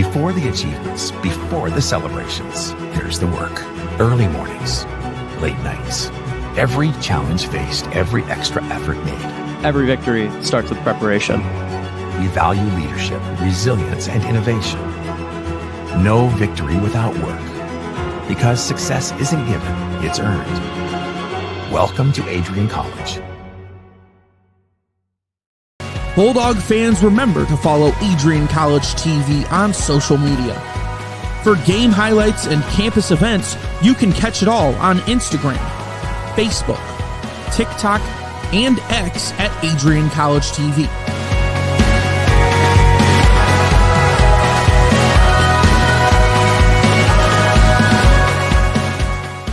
Before the achievements, before the celebrations, there's the work. Early mornings, late nights. Every challenge faced, every extra effort made. Every victory starts with preparation. We value leadership, resilience, and innovation. No victory without work. Because success isn't given, it's earned. Welcome to Adrian College. Bulldog fans, remember to follow Adrian College TV on social media. For game highlights and campus events, you can catch it all on Instagram, Facebook, TikTok, and X at Adrian College TV.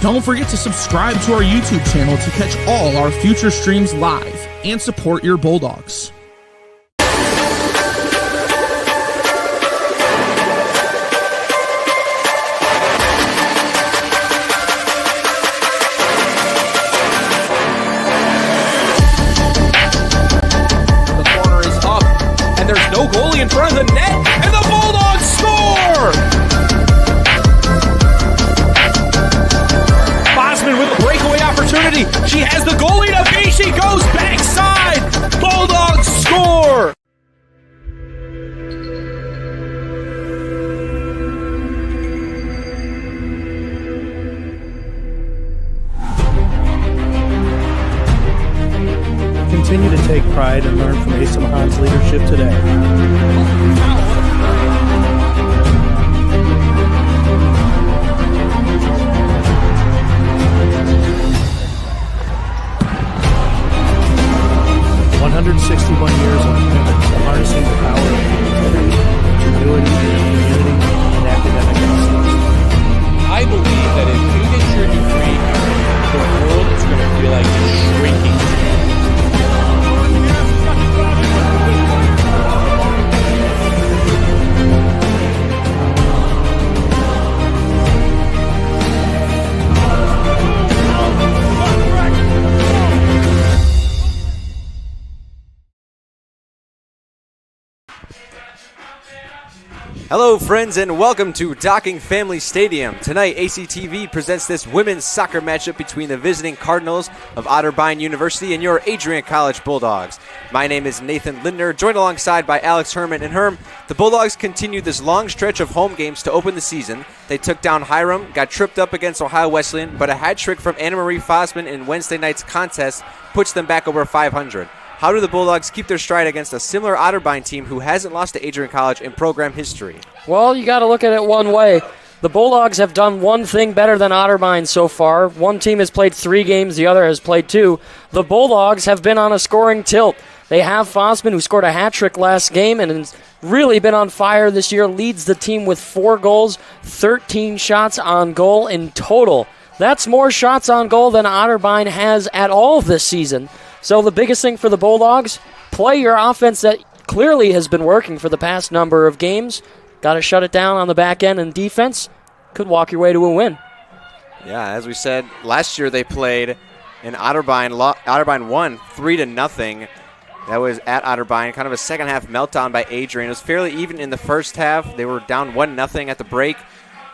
Don't forget to subscribe to our YouTube channel to catch all our future streams live and support your Bulldogs. No goalie in front of the net, and the Bulldogs score! Bosman with a breakaway opportunity. She has the goalie to be. She goes backside. Bulldogs score! Continue to take pride and learn from Asa Mahan's leadership today. Years of commitment to harnessing the power of creativity, ingenuity, community, and academic excellence. I believe that if you get your degree, the world is going to feel like it's shrinking. Hello friends and welcome to Docking Family Stadium. Tonight ACTV presents this women's soccer matchup between the visiting Cardinals of Otterbein University and your Adrian College Bulldogs. My name is Nathan Lindner, joined alongside by Alex Herman. And Herm, the Bulldogs continued this long stretch of home games to open the season. They took down Hiram, got tripped up against Ohio Wesleyan, but a hat trick from Anna Marie Fosman in Wednesday night's contest puts them back over 500. How do the Bulldogs keep their stride against a similar Otterbein team who hasn't lost to Adrian College in program history? Well, you got to look at it one way. The Bulldogs have done one thing better than Otterbein so far. One team has played 3 games, the other has played 2. The Bulldogs have been on a scoring tilt. They have Fosman, who scored a hat trick last game and has really been on fire this year, leads the team with 4 goals, 13 shots on goal in total. That's more shots on goal than Otterbein has at all this season. So the biggest thing for the Bulldogs, play your offense that clearly has been working for the past number of games. Got to shut it down on the back end, and defense could walk your way to a win. Yeah, as we said, last year they played in Otterbein. Otterbein won 3-0. That was at Otterbein. Kind of a second half meltdown by Adrian. It was fairly even in the first half. They were down 1-0 at the break.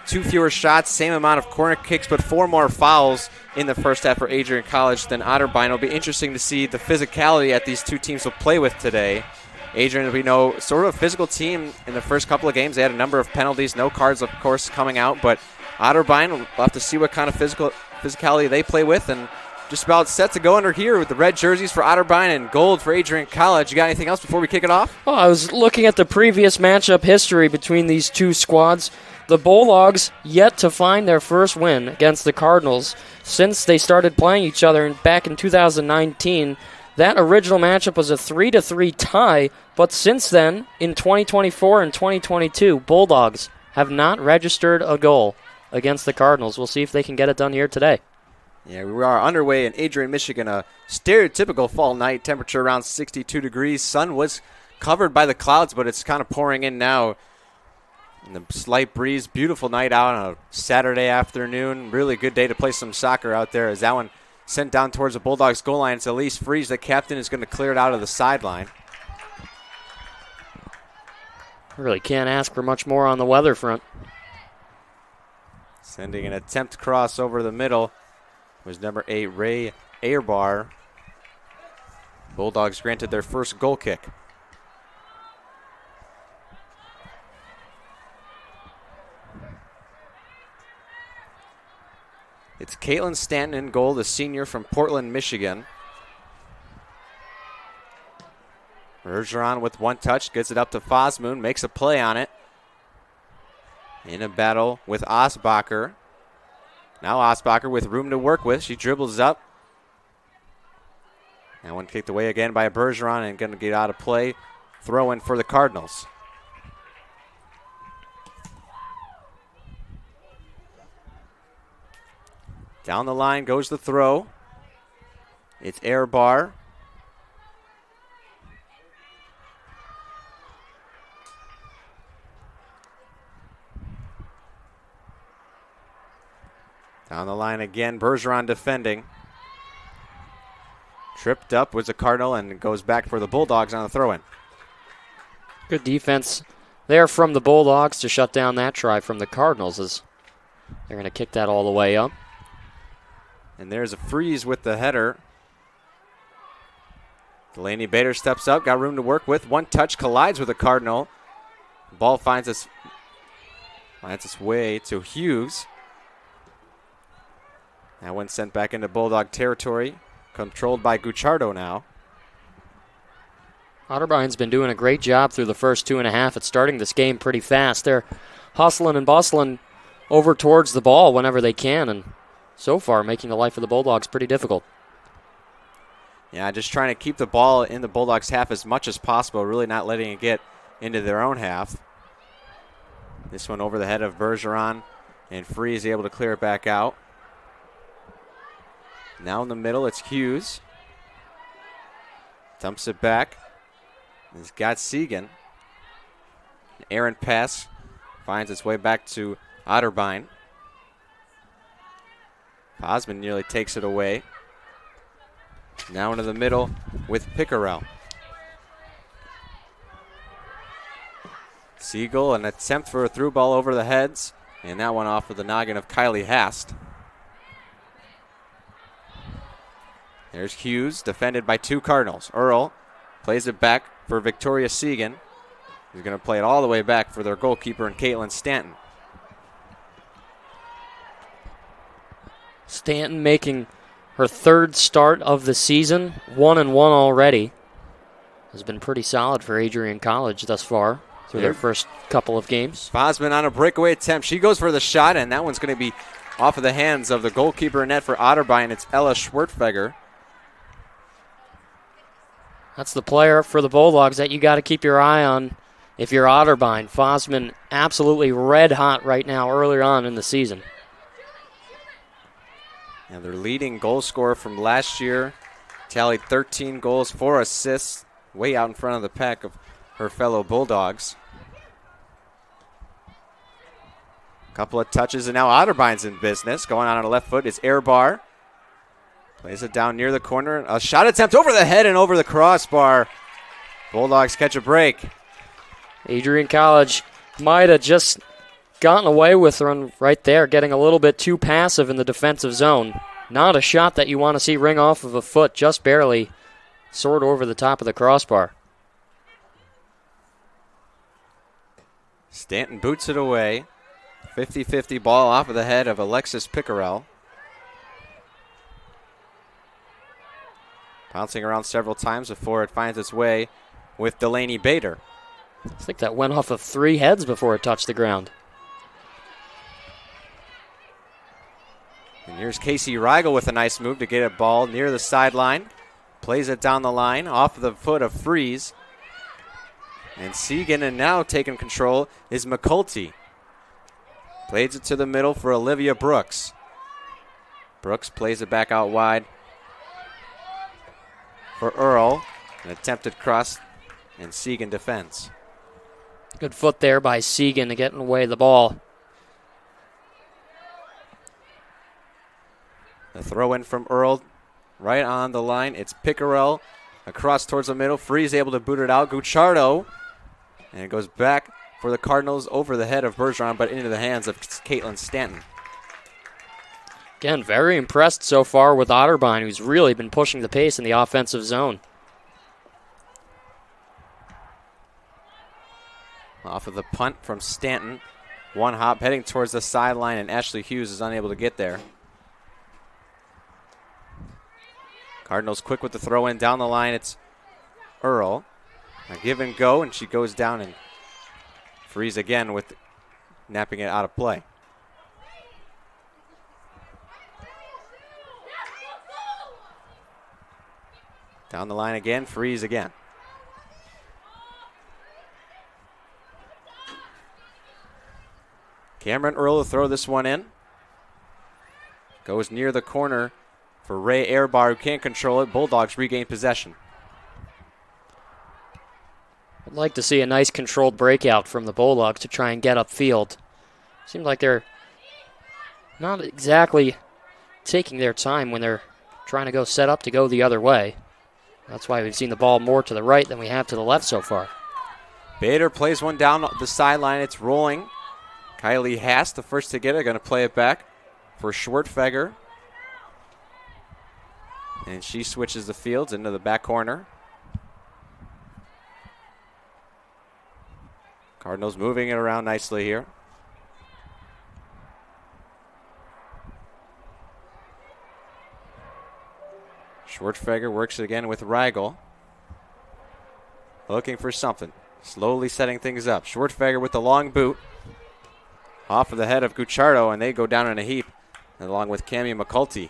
2 fewer shots, same amount of corner kicks, but 4 more fouls in the first half for Adrian College than Otterbein. It'll be interesting to see the physicality that these two teams will play with today. Adrian, we know, sort of a physical team in the first couple of games. They had a number of penalties, no cards, of course, coming out. But Otterbein, we'll have to see what kind of physicality they play with. And just about set to go under here with the red jerseys for Otterbein and gold for Adrian College. You got anything else before we kick it off? Oh, I was looking at the previous matchup history between these two squads. The Bulldogs yet to find their first win against the Cardinals since they started playing each other back in 2019. That original matchup was a 3-3 tie, but since then, in 2024 and 2022, Bulldogs have not registered a goal against the Cardinals. We'll see if they can get it done here today. Yeah, we are underway in Adrian, Michigan, a stereotypical fall night, temperature around 62 degrees. Sun was covered by the clouds, but it's kind of pouring in now. And the slight breeze, beautiful night out on a Saturday afternoon. Really good day to play some soccer out there as that one sent down towards the Bulldogs goal line. It's Elise Freeze, the captain, is going to clear it out of the sideline. Really can't ask for much more on the weather front. Sending an attempt cross over the middle was number 8, Ray Airbar. Bulldogs granted their first goal kick. It's Caitlin Stanton in goal, the senior from Portland, Michigan. Bergeron with one touch, gets it up to Fosmoon, makes a play on it. In a battle with Osbacher. Now Osbacher with room to work with. She dribbles up. That one kicked away again by Bergeron and going to get out of play. Throw in for the Cardinals. Down the line goes the throw. It's Airbar. Down the line again, Bergeron defending. Tripped up was a Cardinal and goes back for the Bulldogs on the throw-in. Good defense there from the Bulldogs to shut down that try from the Cardinals as they're going to kick that all the way up. And there's a freeze with the header. Delaney Bader steps up, got room to work with. One touch, collides with the Cardinal. Ball finds its way to Hughes. That one sent back into Bulldog territory, controlled by Gucciardo now. Otterbein's been doing a great job through the first 2.5 at starting this game pretty fast. They're hustling and bustling over towards the ball whenever they can, and so far making the life of the Bulldogs pretty difficult. Yeah, just trying to keep the ball in the Bulldogs' half as much as possible, really not letting it get into their own half. This one over the head of Bergeron, and Free is able to clear it back out. Now in the middle, it's Hughes. Dumps it back. He's got Segan. An errant pass finds its way back to Otterbein. Osmond nearly takes it away. Now into the middle with Pickerel. Siegel, an attempt for a through ball over the heads, and that one off of the noggin of Kylie Hast. There's Hughes, defended by 2 Cardinals. Earl plays it back for Victoria Segan. He's going to play it all the way back for their goalkeeper and Caitlin Stanton. Stanton making her 3rd start of the season, 1-1 already. Has been pretty solid for Adrian College thus far through their first couple of games. Fosman on a breakaway attempt. She goes for the shot, and that one's going to be off of the hands of the goalkeeper net for Otterbein. It's Ella Schwertfeger. That's the player for the Bulldogs that you got to keep your eye on if you're Otterbein. Fosman absolutely red hot right now earlier on in the season. And their leading goal scorer from last year tallied 13 goals, 4 assists, way out in front of the pack of her fellow Bulldogs. Couple of touches, and now Otterbein's in business. Going on the left foot is Airbar. Plays it down near the corner. A shot attempt over the head and over the crossbar. Bulldogs catch a break. Adrian College might have just gotten away with one right there, getting a little bit too passive in the defensive zone. Not a shot that you want to see ring off of a foot, just barely soared over the top of the crossbar. Stanton boots it away. 50-50 ball off of the head of Alexis Pickerel. Bouncing around several times before it finds its way with Delaney Bader. I think that went off of 3 heads before it touched the ground. And here's Casey Rigel with a nice move to get a ball near the sideline. Plays it down the line off the foot of Freeze. And Segan, and now taking control is McCulty. Plays it to the middle for Olivia Brooks. Brooks plays it back out wide for Earl. An attempted cross, and Segan defends. Good foot there by Segan to get away the ball. The throw in from Earl right on the line. It's Pickerel across towards the middle. Freeze able to boot it out. Gucciardo. And it goes back for the Cardinals over the head of Bergeron, but into the hands of Caitlin Stanton. Again, very impressed so far with Otterbein, who's really been pushing the pace in the offensive zone. Off of the punt from Stanton. One hop heading towards the sideline, and Ashley Hughes is unable to get there. Cardinals quick with the throw in down the line. It's Earl. A give and go, and she goes down and frees again with napping it out of play. Down the line again, freeze again. Cameron Earl will throw this one in. Goes near the corner for Ray Airbar, who can't control it. Bulldogs regain possession. I'd like to see a nice controlled breakout from the Bulldogs to try and get upfield. Seems like they're not exactly taking their time when they're trying to go set up to go the other way. That's why we've seen the ball more to the right than we have to the left so far. Bader plays one down the sideline. It's rolling. Kylie Haas, the first to get it, going to play it back for Schwertfeger. And she switches the fields into the back corner. Cardinals moving it around nicely here. Schwertfeger works it again with Rigel. Looking for something. Slowly setting things up. Schwertfeger with the long boot. Off of the head of Gucciardo, and they go down in a heap, along with Cammie McCulty.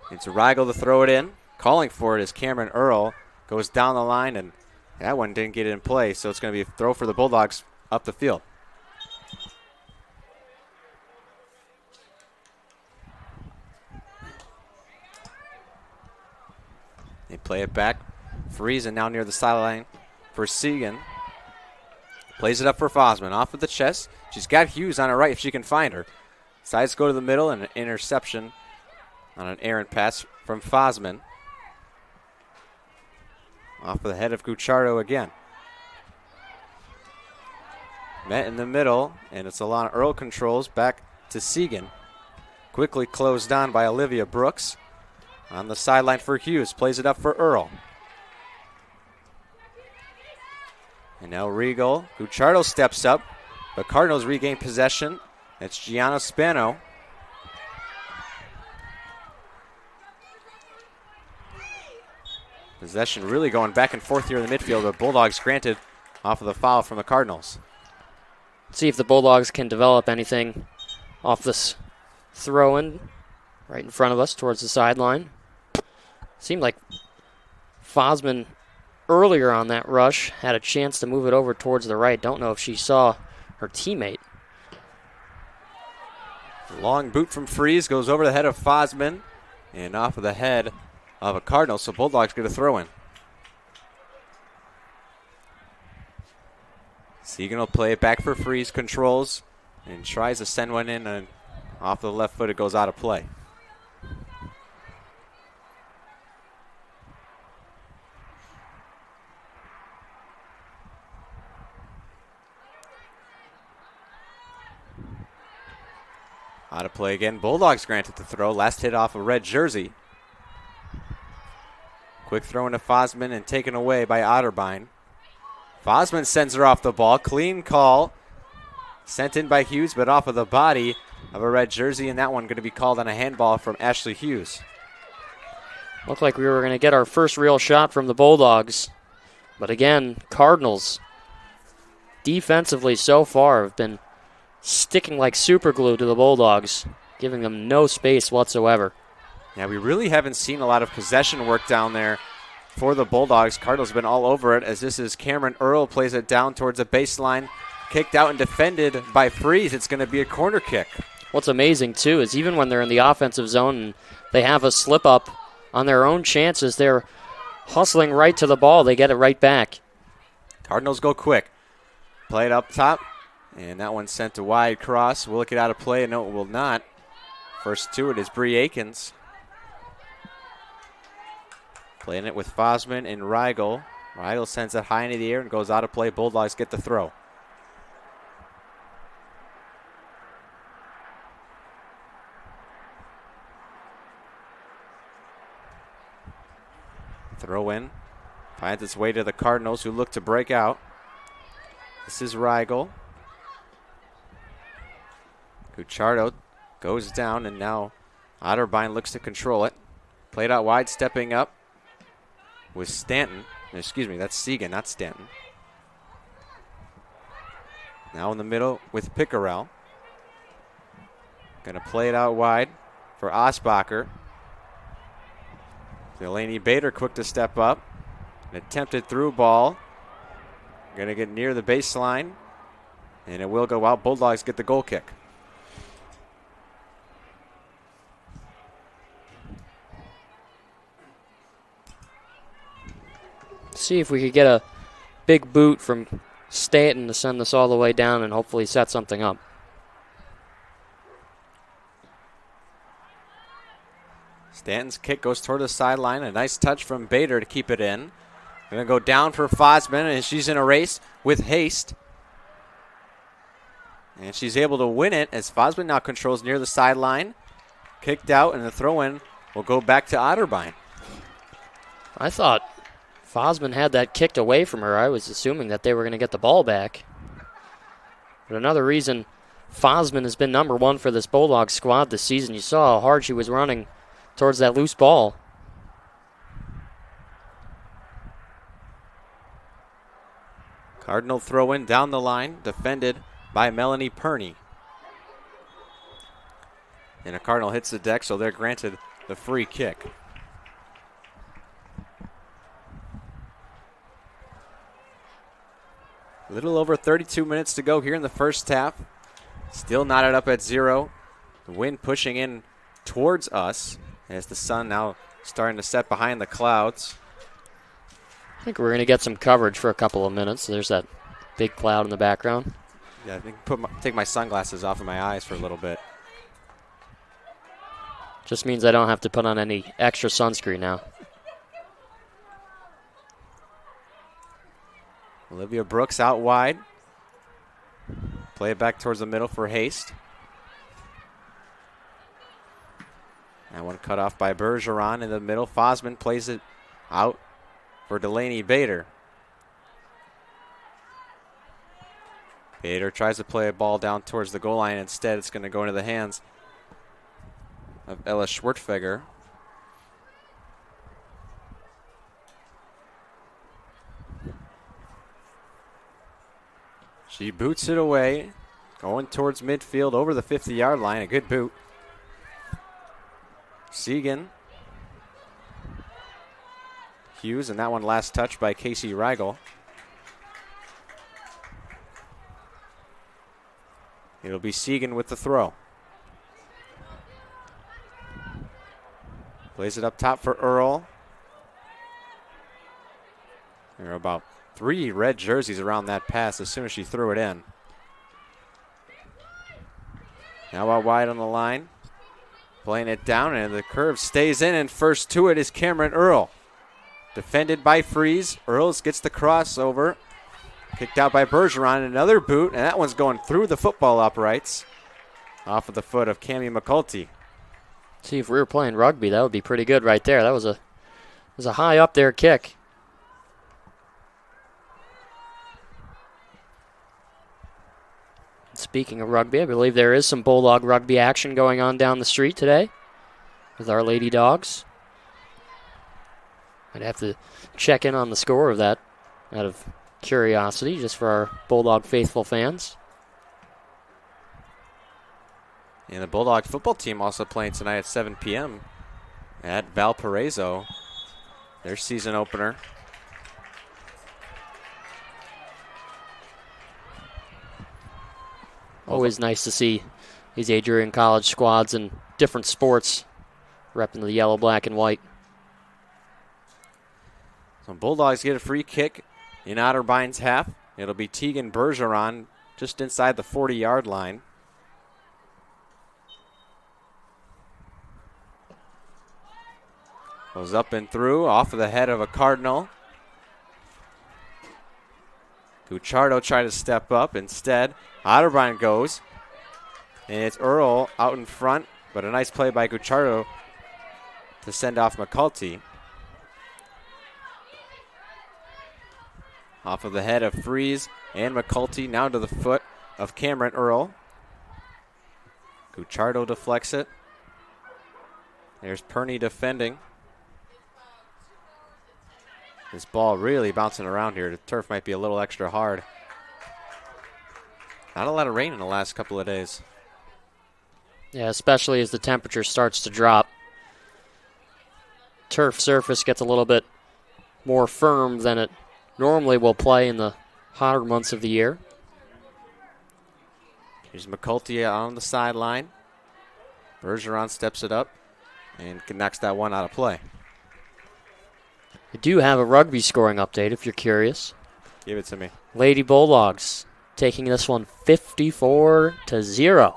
It's Rigel to throw it in. Calling for it is Cameron Earl. Goes down the line, and that one didn't get in play, so it's going to be a throw for the Bulldogs up the field. They play it back. Friesen now near the sideline for Segan. Plays it up for Fosman. Off of the chest. She's got Hughes on her right if she can find her. Sides go to the middle, and an interception on an errant pass from Fosman. Off of the head of Gucciardo again. Met in the middle, and it's Alana Earl controls back to Segan. Quickly closed on by Olivia Brooks. On the sideline for Hughes. Plays it up for Earl. And now Regal. Gucciardo steps up. The Cardinals regain possession. It's Gianna Spano. Possession really going back and forth here in the midfield. The Bulldogs granted off of the foul from the Cardinals. See if the Bulldogs can develop anything off this throw-in right in front of us towards the sideline. Seemed like Fosman earlier on that rush had a chance to move it over towards the right. Don't know if she saw her teammate. Long boot from Freeze goes over the head of Fosman and off of the head of a Cardinal, so Bulldogs get a throw in. Segan will play it back for Freeze, controls, and tries to send one in, and off the left foot it goes out of play. Out of play again. Bulldogs granted the throw. Last hit off a red jersey. Quick throw into Fosman and taken away by Otterbein. Fosman sends her off the ball. Clean call. Sent in by Hughes, but off of the body of a red jersey, and that one going to be called on a handball from Ashley Hughes. Looked like we were going to get our first real shot from the Bulldogs. But again, Cardinals defensively so far have been sticking like super glue to the Bulldogs, giving them no space whatsoever. Yeah, we really haven't seen a lot of possession work down there for the Bulldogs. Cardinals have been all over it, as this is Cameron Earl, plays it down towards the baseline. Kicked out and defended by Freeze. It's going to be a corner kick. What's amazing, too, is even when they're in the offensive zone and they have a slip-up on their own chances, they're hustling right to the ball. They get it right back. Cardinals go quick. Play it up top. And that one's sent to wide cross. Will it get out of play? No, it will not. First to it is Bree Akins. Playing it with Fosman and Rigel. Rigel sends it high into the air and goes out of play. Bulldogs get the throw. Throw in. Finds its way to the Cardinals, who look to break out. This is Rigel. Cuchardo goes down, and now Otterbein looks to control it. Played out wide, stepping up with Stanton. Excuse me, that's Segan, not Stanton. Now in the middle with Pickerel. Going to play it out wide for Osbacher. Delaney Bader quick to step up. An attempted through ball. Going to get near the baseline. And it will go out. Bulldogs get the goal kick. See if we could get a big boot from Stanton to send this all the way down and hopefully set something up. Stanton's kick goes toward the sideline. A nice touch from Bader to keep it in. Going to go down for Fosman, and she's in a race with haste. And she's able to win it as Fosman now controls near the sideline. Kicked out, and the throw-in will go back to Otterbein. I thought Fosman had that kicked away from her. I was assuming that they were going to get the ball back. But another reason Fosman has been number one for this Bulldog squad this season. You saw how hard she was running towards that loose ball. Cardinal throw-in down the line, defended by Melanie Perney. And a Cardinal hits the deck, so they're granted the free kick. A little over 32 minutes to go here in the first half. Still knotted up at 0. The wind pushing in towards us as the sun now starting to set behind the clouds. I think we're going to get some coverage for a couple of minutes. There's that big cloud in the background. Yeah, I think take my sunglasses off of my eyes for a little bit. Just means I don't have to put on any extra sunscreen now. Olivia Brooks out wide. Play it back towards the middle for Haste. That one cut off by Bergeron in the middle. Fosman plays it out for Delaney Bader. Bader tries to play a ball down towards the goal line. Instead, it's going to go into the hands of Ella Schwertfeger. She boots it away, going towards midfield over the 50-yard line. A good boot. Segan. Hughes, and that one last touch by Casey Rigel. It'll be Segan with the throw. Plays it up top for Earl. There are about 3 red jerseys around that pass as soon as she threw it in. Now out wide on the line. Playing it down, and the curve stays in, and first to it is Cameron Earl. Defended by Freeze. Earls gets the crossover. Kicked out by Bergeron. Another boot, and that one's going through the football uprights. Off of the foot of Cammie McCulty. See, if we were playing rugby, that would be pretty good right there. That was a high up there kick. Speaking of rugby, I believe there is some Bulldog rugby action going on down the street today with our Lady Dogs. I'd have to check in on the score of that out of curiosity, just for our Bulldog faithful fans. And the Bulldog football team also playing tonight at 7 p.m. at Valparaiso, their season opener. Always nice to see these Adrian College squads in different sports repping the yellow, black, and white. So Bulldogs get a free kick in Otterbein's half. It'll be Tegan Bergeron just inside the 40-yard line. Goes up and through, off of the head of a Cardinal. Gucciardo tried to step up. Instead, Otterbein goes. And it's Earl out in front, but a nice play by Gucciardo to send off McCulty. Off of the head of Freeze and McCulty, now to the foot of Cameron Earl. Gucciardo deflects it. There's Perney defending. This ball really bouncing around here. The turf might be a little extra hard. Not a lot of rain in the last couple of days. Yeah, especially as the temperature starts to drop. Turf surface gets a little bit more firm than it normally will play in the hotter months of the year. Here's McCulty on the sideline. Bergeron steps it up and knocks that one out of play. We do have a rugby scoring update if you're curious. Give it to me. Lady Bulldogs taking this one 54-0.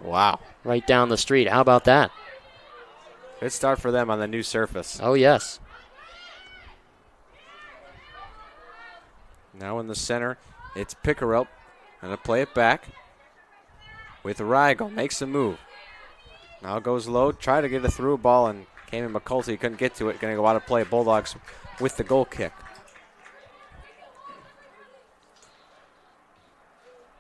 Wow. Right down the street. How about that? Good start for them on the new surface. Oh, yes. Now in the center, it's Pickerel. Gonna play it back with Rigel. Makes a move. Now goes low. Try to get a through ball, and came in McCulty. Couldn't get to it. Gonna go out of play. Bulldogs with the goal kick.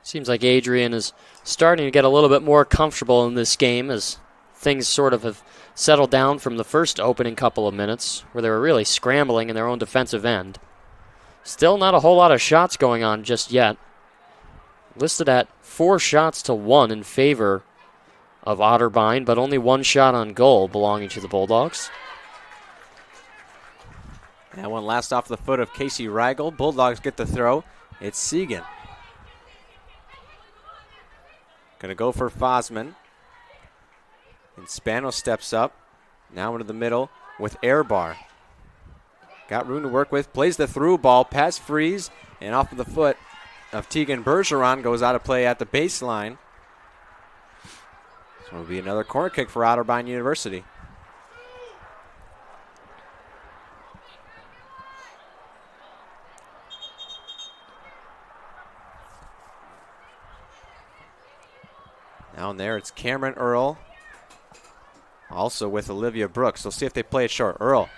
Seems like Adrian is starting to get a little bit more comfortable in this game as things sort of have settled down from the first opening couple of minutes where they were really scrambling in their own defensive end. Still not a whole lot of shots going on just yet. Listed at 4 shots to 1 in favor of Otterbein, but only 1 shot on goal belonging to the Bulldogs. That one last off the foot of Casey Rigel. Bulldogs get the throw. It's Segan. Gonna go for Fosman. And Spano steps up. Now into the middle with Airbar. Got room to work with. Plays the through ball past Freeze. And off of the foot of Tegan Bergeron. Goes out of play at the baseline. So it'll be another corner kick for Otterbein University. Down there, it's Cameron Earl. Also with Olivia Brooks. We'll see if they play it short. Earl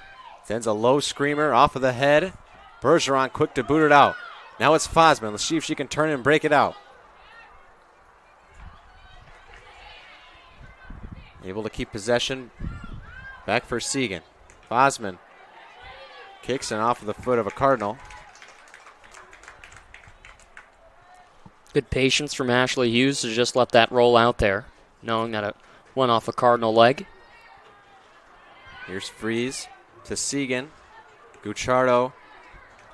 sends a low screamer off of the head. Bergeron quick to boot it out. Now it's Fosman. Let's see if she can turn and break it out. Able to keep possession. Back for Segan. Fosman kicks and off of the foot of a Cardinal. Good patience from Ashley Hughes to just let that roll out there, knowing that it went off a Cardinal leg. Here's Freeze to Segan. Gucciardo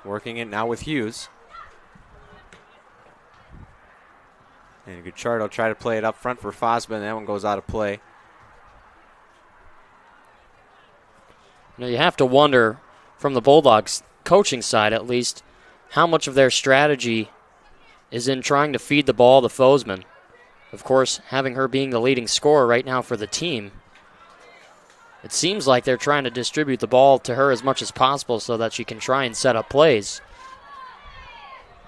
working it now with Hughes. And Gucciardo tried to play it up front for Fosman. That one goes out of play. Now you have to wonder, from the Bulldogs coaching side at least, how much of their strategy is in trying to feed the ball to Fosman. Of course, having her being the leading scorer right now for the team, it seems like they're trying to distribute the ball to her as much as possible so that she can try and set up plays.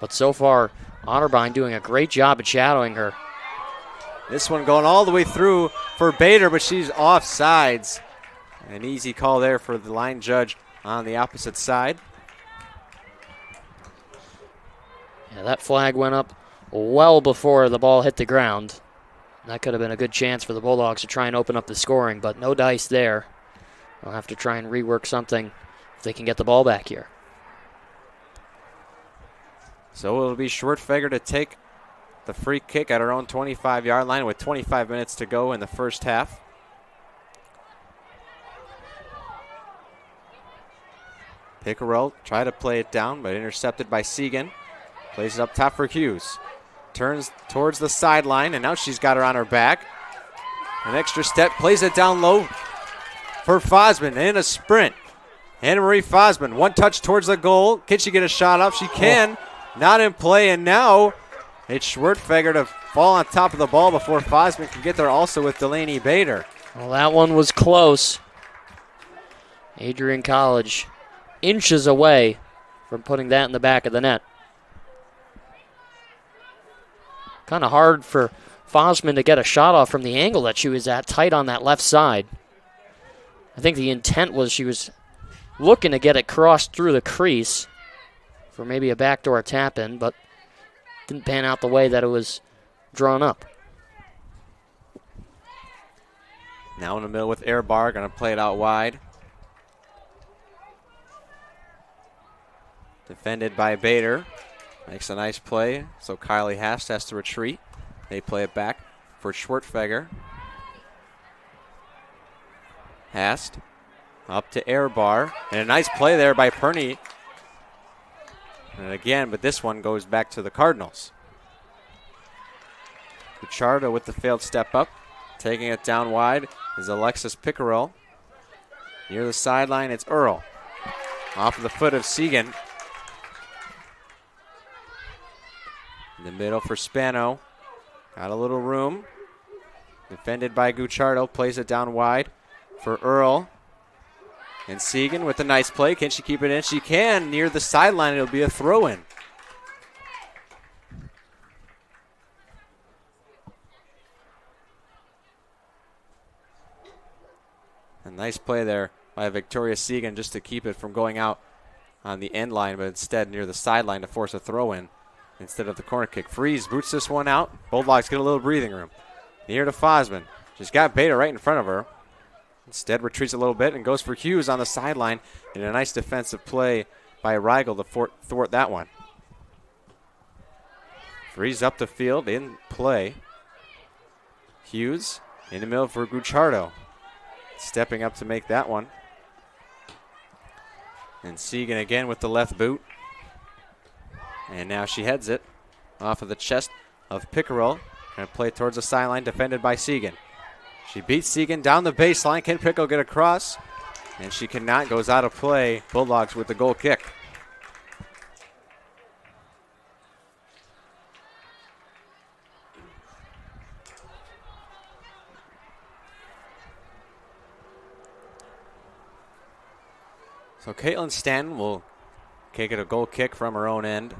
But so far, Otterbein doing a great job at shadowing her. This one going all the way through for Bader, but she's off sides. An easy call there for the line judge on the opposite side. Yeah, that flag went up well before the ball hit the ground. That could have been a good chance for the Bulldogs to try and open up the scoring, but no dice there. They'll have to try and rework something if they can get the ball back here. So it'll be Schwertfeger to take the free kick at her own 25-yard line with 25 minutes to go in the first half. Pickerel tried to play it down, but intercepted by Segan. Plays it up top for Hughes. Turns towards the sideline, and now she's got her on her back. An extra step, plays it down low for Fosman in a sprint. Anna-Marie Fosman, one touch towards the goal. Can she get a shot off? She can. Not in play, and now it's Schwertfeger to fall on top of the ball before Fosman can get there, also with Delaney Bader. Well, that one was close. Adrian College inches away from putting that in the back of the net. Kind of hard for Fosman to get a shot off from the angle that she was at, tight on that left side. I think the intent was she was looking to get it crossed through the crease for maybe a backdoor tap-in, but didn't pan out the way that it was drawn up. Now in the middle with Airbar, going to play it out wide. Defended by Bader. Makes a nice play, so Kylie Hast has to retreat. They play it back for Schwertfeger. Hast up to Airbar. And a nice play there by Perney. And again, but this one goes back to the Cardinals. Buchardo with the failed step up. Taking it down wide is Alexis Pickerel. Near the sideline, it's Earl. Off of the foot of Segan. In the middle for Spano. Got a little room. Defended by Gucciardo. Plays it down wide for Earl. And Segan with a nice play. Can she keep it in? She can. Near the sideline, it'll be a throw-in. A nice play there by Victoria Segan just to keep it from going out on the end line, but instead near the sideline to force a throw-in instead of the corner kick. Freeze boots this one out. Bulldogs get a little breathing room. Near to Fosman. She's got Bader right in front of her. Instead retreats a little bit and goes for Hughes on the sideline in a nice defensive play by Rigel to thwart that one. Freeze up the field in play. Hughes in the middle for Gucciardo. Stepping up to make that one. And Segan again with the left boot. And now she heads it off of the chest of Pickerel. Going to play towards the sideline, defended by Segan. She beats Segan down the baseline. Can Pickerel get across? And she cannot. Goes out of play. Bulldogs with the goal kick. So Caitlin Stanton will get a goal kick from her own end.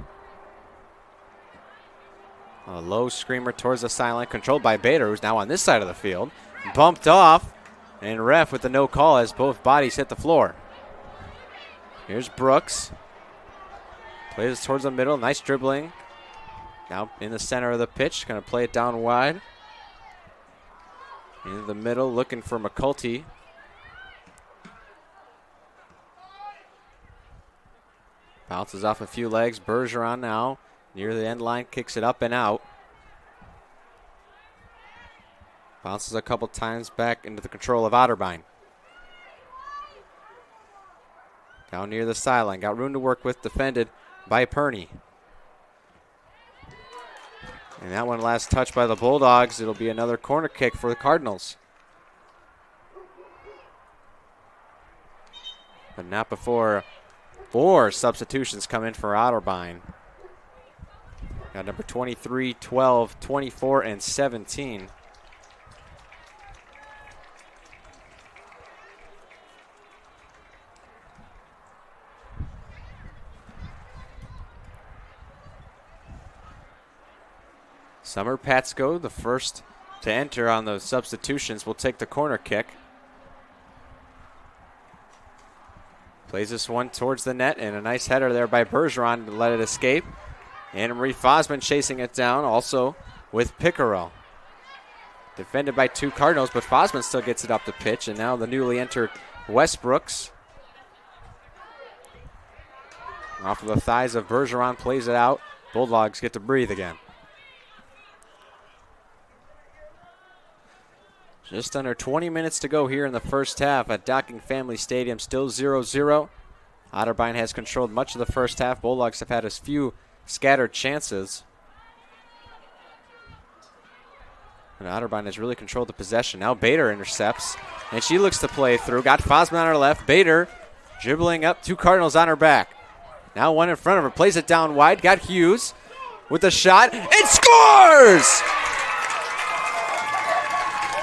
A low screamer towards the sideline, controlled by Bader, who's now on this side of the field. Bumped off, and ref with the no call as both bodies hit the floor. Here's Brooks. Plays it towards the middle, nice dribbling. Now in the center of the pitch, going to play it down wide. In the middle, looking for McCulty. Bounces off a few legs. Bergeron now near the end line, kicks it up and out. Bounces a couple times back into the control of Otterbein. Down near the sideline. Got room to work with, defended by Perney. And that one last touch by the Bulldogs. It'll be another corner kick for the Cardinals. But not before 4 substitutions come in for Otterbein. Got number 23, 12, 24, and 17. Summer Patsko, the first to enter on the substitutions, will take the corner kick. Plays this one towards the net, and a nice header there by Bergeron to let it escape. Anna Marie Fosman chasing it down, also with Pickerel. Defended by 2 Cardinals, but Fosman still gets it up the pitch, and now the newly entered Westbrooks. Off of the thighs of Bergeron, plays it out. Bulldogs get to breathe again. Just under 20 minutes to go here in the first half at Docking Family Stadium. Still 0-0. Otterbein has controlled much of the first half. Bulldogs have had a few scattered chances. And Otterbein has really controlled the possession. Now Bader intercepts, and she looks to play through. Got Fosman on her left. Bader dribbling up. 2 Cardinals on her back. Now one in front of her. Plays it down wide. Got Hughes with a shot. It scores!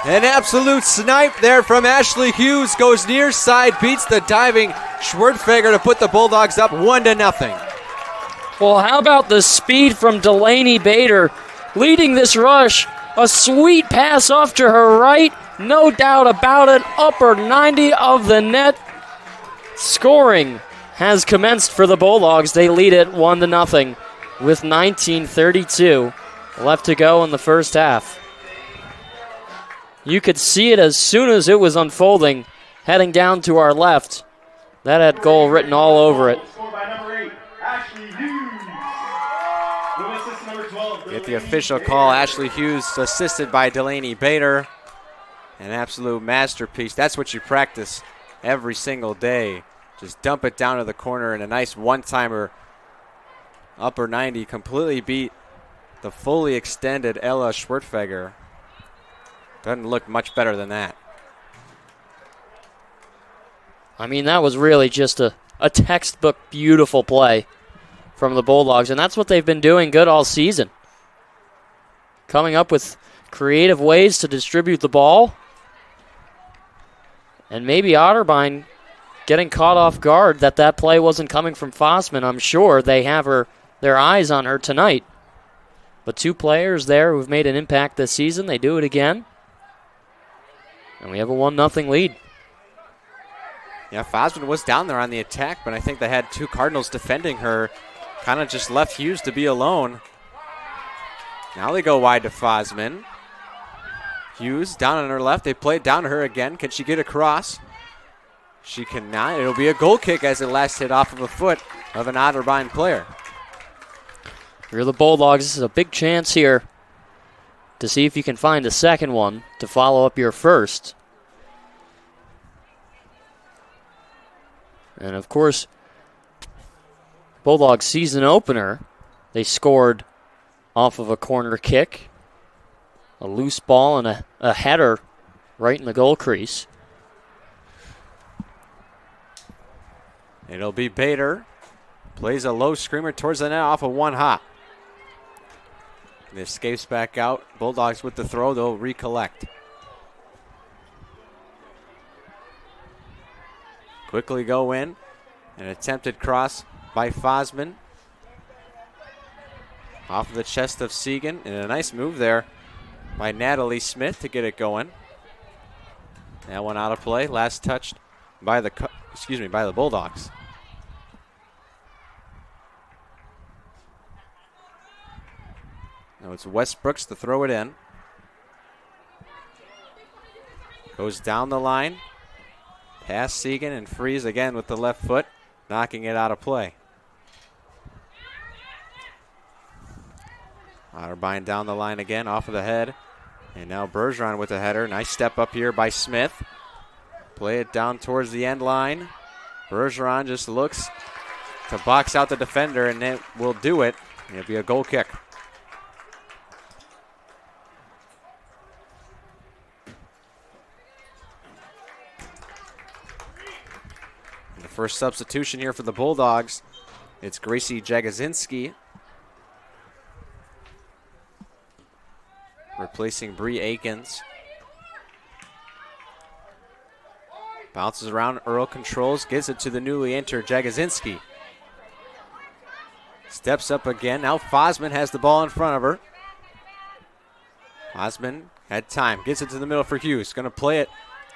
An absolute snipe there from Ashley Hughes. Goes near side, beats the diving Schwertfeger to put the Bulldogs up 1-0. Well, how about the speed from Delaney Bader leading this rush? A sweet pass off to her right. No doubt about it. Upper 90 of the net. Scoring has commenced for the Bulldogs. They lead it 1-0 with 19:32 left to go in the first half. You could see it as soon as it was unfolding, heading down to our left. That had goal written all over it. Get the official call. Ashley Hughes assisted by Delaney Bader. An absolute masterpiece. That's what you practice every single day. Just dump it down to the corner and a nice one-timer. Upper 90 completely beat the fully extended Ella Schwertfeger. Doesn't look much better than that. I mean, that was really just a textbook beautiful play from the Bulldogs, and that's what they've been doing good all season. Coming up with creative ways to distribute the ball. And maybe Otterbein getting caught off guard that play wasn't coming from Fossman. I'm sure they have their eyes on her tonight. But two players there who've made an impact this season. They do it again. And we have a 1-0 lead. Yeah, Fossman was down there on the attack, but I think they had two Cardinals defending her. Kind of just left Hughes to be alone. Now they go wide to Fossman. Hughes down on her left. They play it down to her again. Can she get across? She cannot. It'll be a goal kick as it last hit off of a foot of an Otterbein player. You're the Bulldogs. This is a big chance here to see if you can find a second one to follow up your first. And of course, Bulldogs season opener, they scored off of a corner kick, a loose ball, and a header right in the goal crease. It'll be Bader. Plays a low screamer towards the net off of one hop. It escapes back out. Bulldogs with the throw. They'll recollect. Quickly go in. An attempted cross by Fossman. Off of the chest of Segan. And a nice move there by Natalie Smith to get it going. That one out of play. Last touched by the Bulldogs. Now it's Westbrooks to throw it in. Goes down the line. Past Segan and frees again with the left foot, knocking it out of play. Otterbein down the line again, off of the head. And now Bergeron with the header. Nice step up here by Smith. Play it down towards the end line. Bergeron just looks to box out the defender, and it will do it. It'll be a goal kick. The first substitution here for the Bulldogs. It's Gracie Jagosinski replacing Bree Akins. Bounces around, Earl controls, gives it to the newly entered Jagosinski. Steps up again, now Fossman has the ball in front of her. Fossman had time, gets it to the middle for Hughes, gonna play it.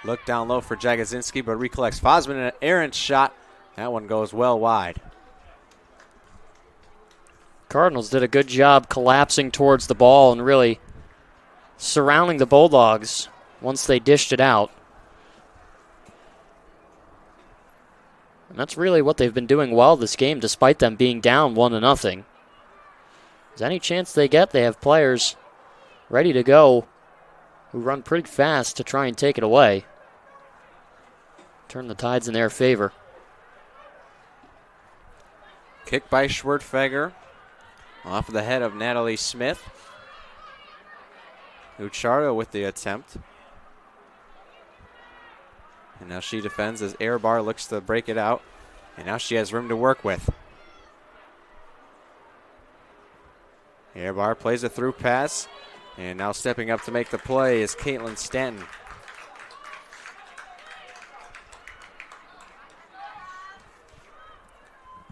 Look down low for Jagosinski, but recollects. Fossman an errant shot. That one goes well wide. Cardinals did a good job collapsing towards the ball and really surrounding the Bulldogs once they dished it out. And that's really what they've been doing well this game, despite them being down 1-0. There's any chance they get, they have players ready to go who run pretty fast to try and take it away. Turn the tides in their favor. Kick by Schwertfeger. Off of the head of Natalie Smith. Uchardo with the attempt. And now she defends as Airbar looks to break it out. And now she has room to work with. Airbar plays a through pass. And now stepping up to make the play is Caitlin Stanton.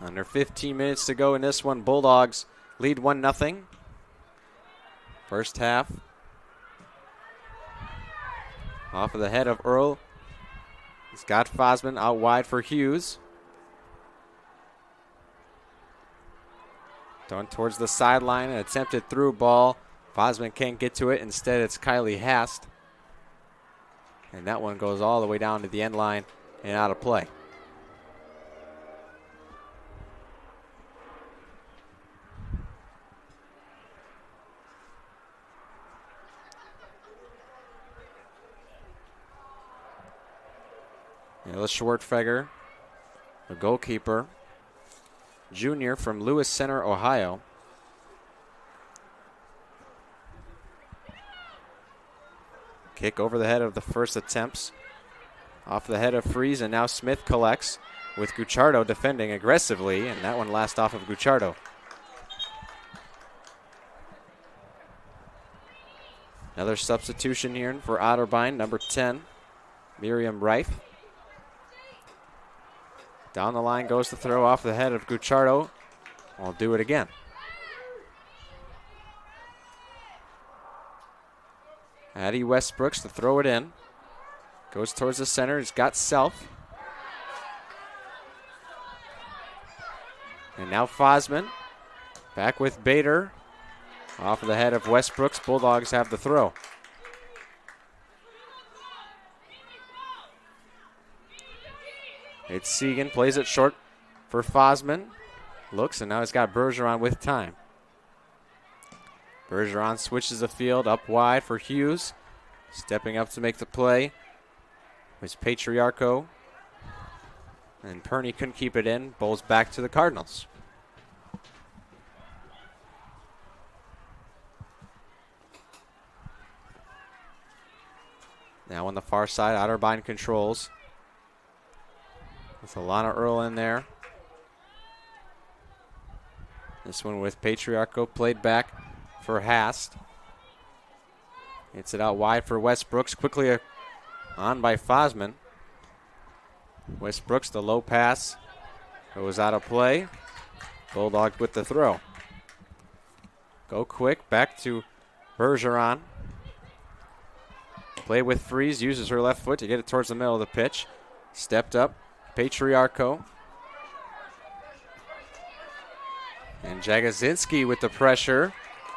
Under 15 minutes to go in this one. Bulldogs lead 1-0. First half. Off of the head of Earl. Scott Fosman out wide for Hughes. Done towards the sideline. An attempted through ball. Fosman can't get to it. Instead, it's Kylie Hast. And that one goes all the way down to the end line and out of play. Ella Schwartfeger, the goalkeeper, junior from Lewis Center, Ohio. Kick over the head of the first attempts. Off the head of Fries, and now Smith collects with Gucciardo defending aggressively, and that one last off of Gucciardo. Another substitution here for Otterbein, number 10, Miriam Reif. Down the line goes the throw off the head of Gucciardo. I'll do it again. Addie Westbrooks to throw it in. Goes towards the center. He's got Self. And now Fosman. Back with Bader. Off of the head of Westbrooks. Bulldogs have the throw. It's Segan, plays it short for Fosman. Looks, and now he's got Bergeron with time. Bergeron switches the field up wide for Hughes. Stepping up to make the play was Patriarcho. And Perney couldn't keep it in. Bowls back to the Cardinals. Now on the far side, Otterbein controls. With Alana Earl in there. This one with Patriarcho played back for Hast. Hits it out wide for Westbrooks. Quickly on by Fosman. Westbrooks, the low pass. Goes out of play. Bulldogs with the throw. Go quick. Back to Bergeron. Play with Fries. Uses her left foot to get it towards the middle of the pitch. Stepped up. Patriarcho. And Jagosinski with the pressure.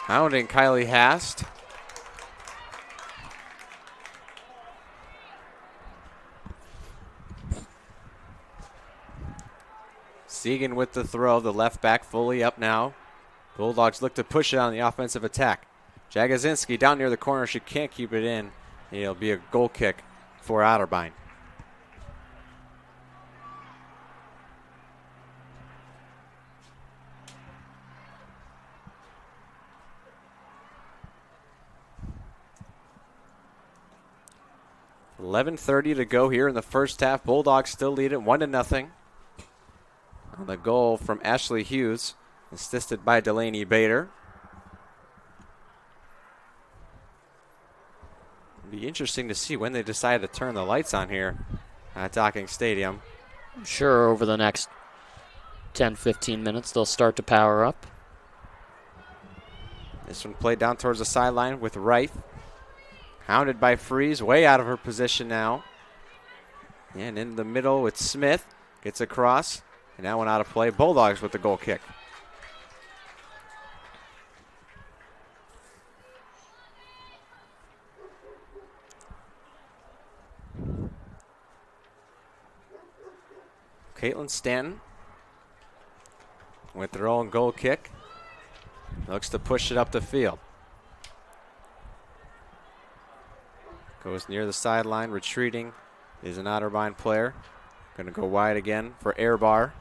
Hounding Kylie Hast. Segan with the throw. The left back fully up now. Bulldogs look to push it on the offensive attack. Jagosinski down near the corner. She can't keep it in. It'll be a goal kick for Otterbein. .11:30 to go here in the first half. Bulldogs still lead it 1-0. On the goal from Ashley Hughes, assisted by Delaney Bader. It'll be interesting to see when they decide to turn the lights on here at Docking Stadium. I'm sure over the next 10-15 minutes they'll start to power up. This one played down towards the sideline with Reif. Hounded by Fries, way out of her position now. And in the middle with Smith. Gets across, and that one out of play. Bulldogs with the goal kick. Caitlin Stanton with their own goal kick. Looks to push it up the field. Goes near the sideline, retreating is an Otterbein player. Going to go wide again for Airbar.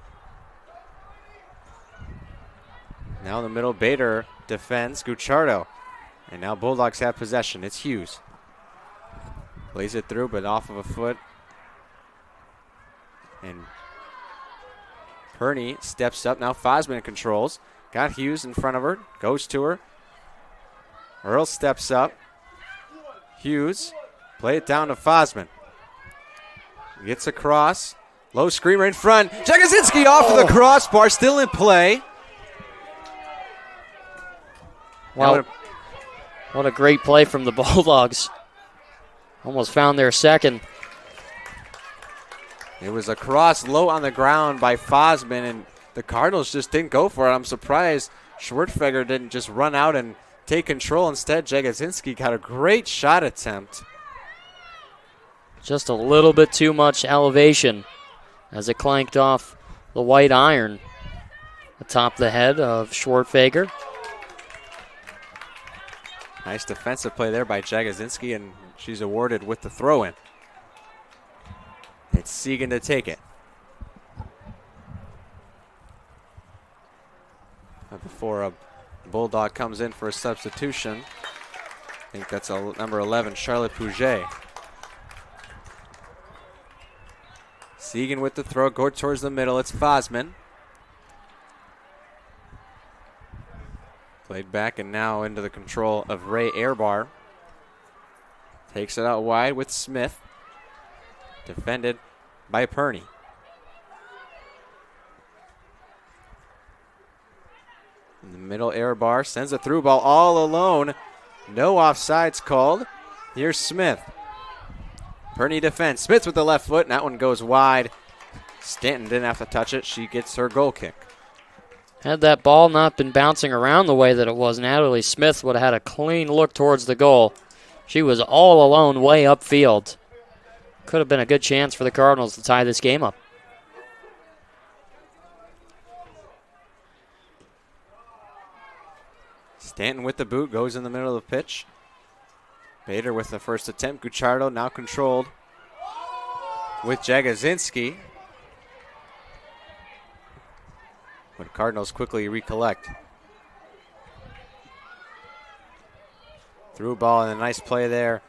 Now in the middle, Bader defends Gucciardo. And now Bulldogs have possession. It's Hughes. Plays it through, but off of a foot. And Perney steps up. Now Fosman controls. Got Hughes in front of her. Goes to her. Earl steps up. Hughes, play it down to Fosman. Gets across. Low screamer in front. Jagosinski off of the crossbar, still in play. Wow. What a great play from the Bulldogs. Almost found their second. It was a cross low on the ground by Fosman, and the Cardinals just didn't go for it. I'm surprised Schwertfeger didn't just run out and take control. Instead, Jagosinski got a great shot attempt. Just a little bit too much elevation as it clanked off the white iron atop the head of Schwertfeger. Nice defensive play there by Jagosinski, and she's awarded with the throw-in. It's Segan to take it. Before a Bulldog comes in for a substitution, I think that's number 11, Charlotte Pouget. Segan with the throw, go towards the middle. It's Fosman. Played back and now into the control of Ray Airbar. Takes it out wide with Smith. Defended by Perney. In the middle, Airbar sends a through ball all alone. No offsides called. Here's Smith. Perney defends. Smith with the left foot, and that one goes wide. Stanton didn't have to touch it. She gets her goal kick. Had that ball not been bouncing around the way that it was, Natalie Smith would have had a clean look towards the goal. She was all alone way upfield. Could have been a good chance for the Cardinals to tie this game up. Stanton with the boot, goes in the middle of the pitch. Bader with the first attempt. Gucciardo now controlled with Jagosinski. But Cardinals quickly recollect. Through ball and a nice play there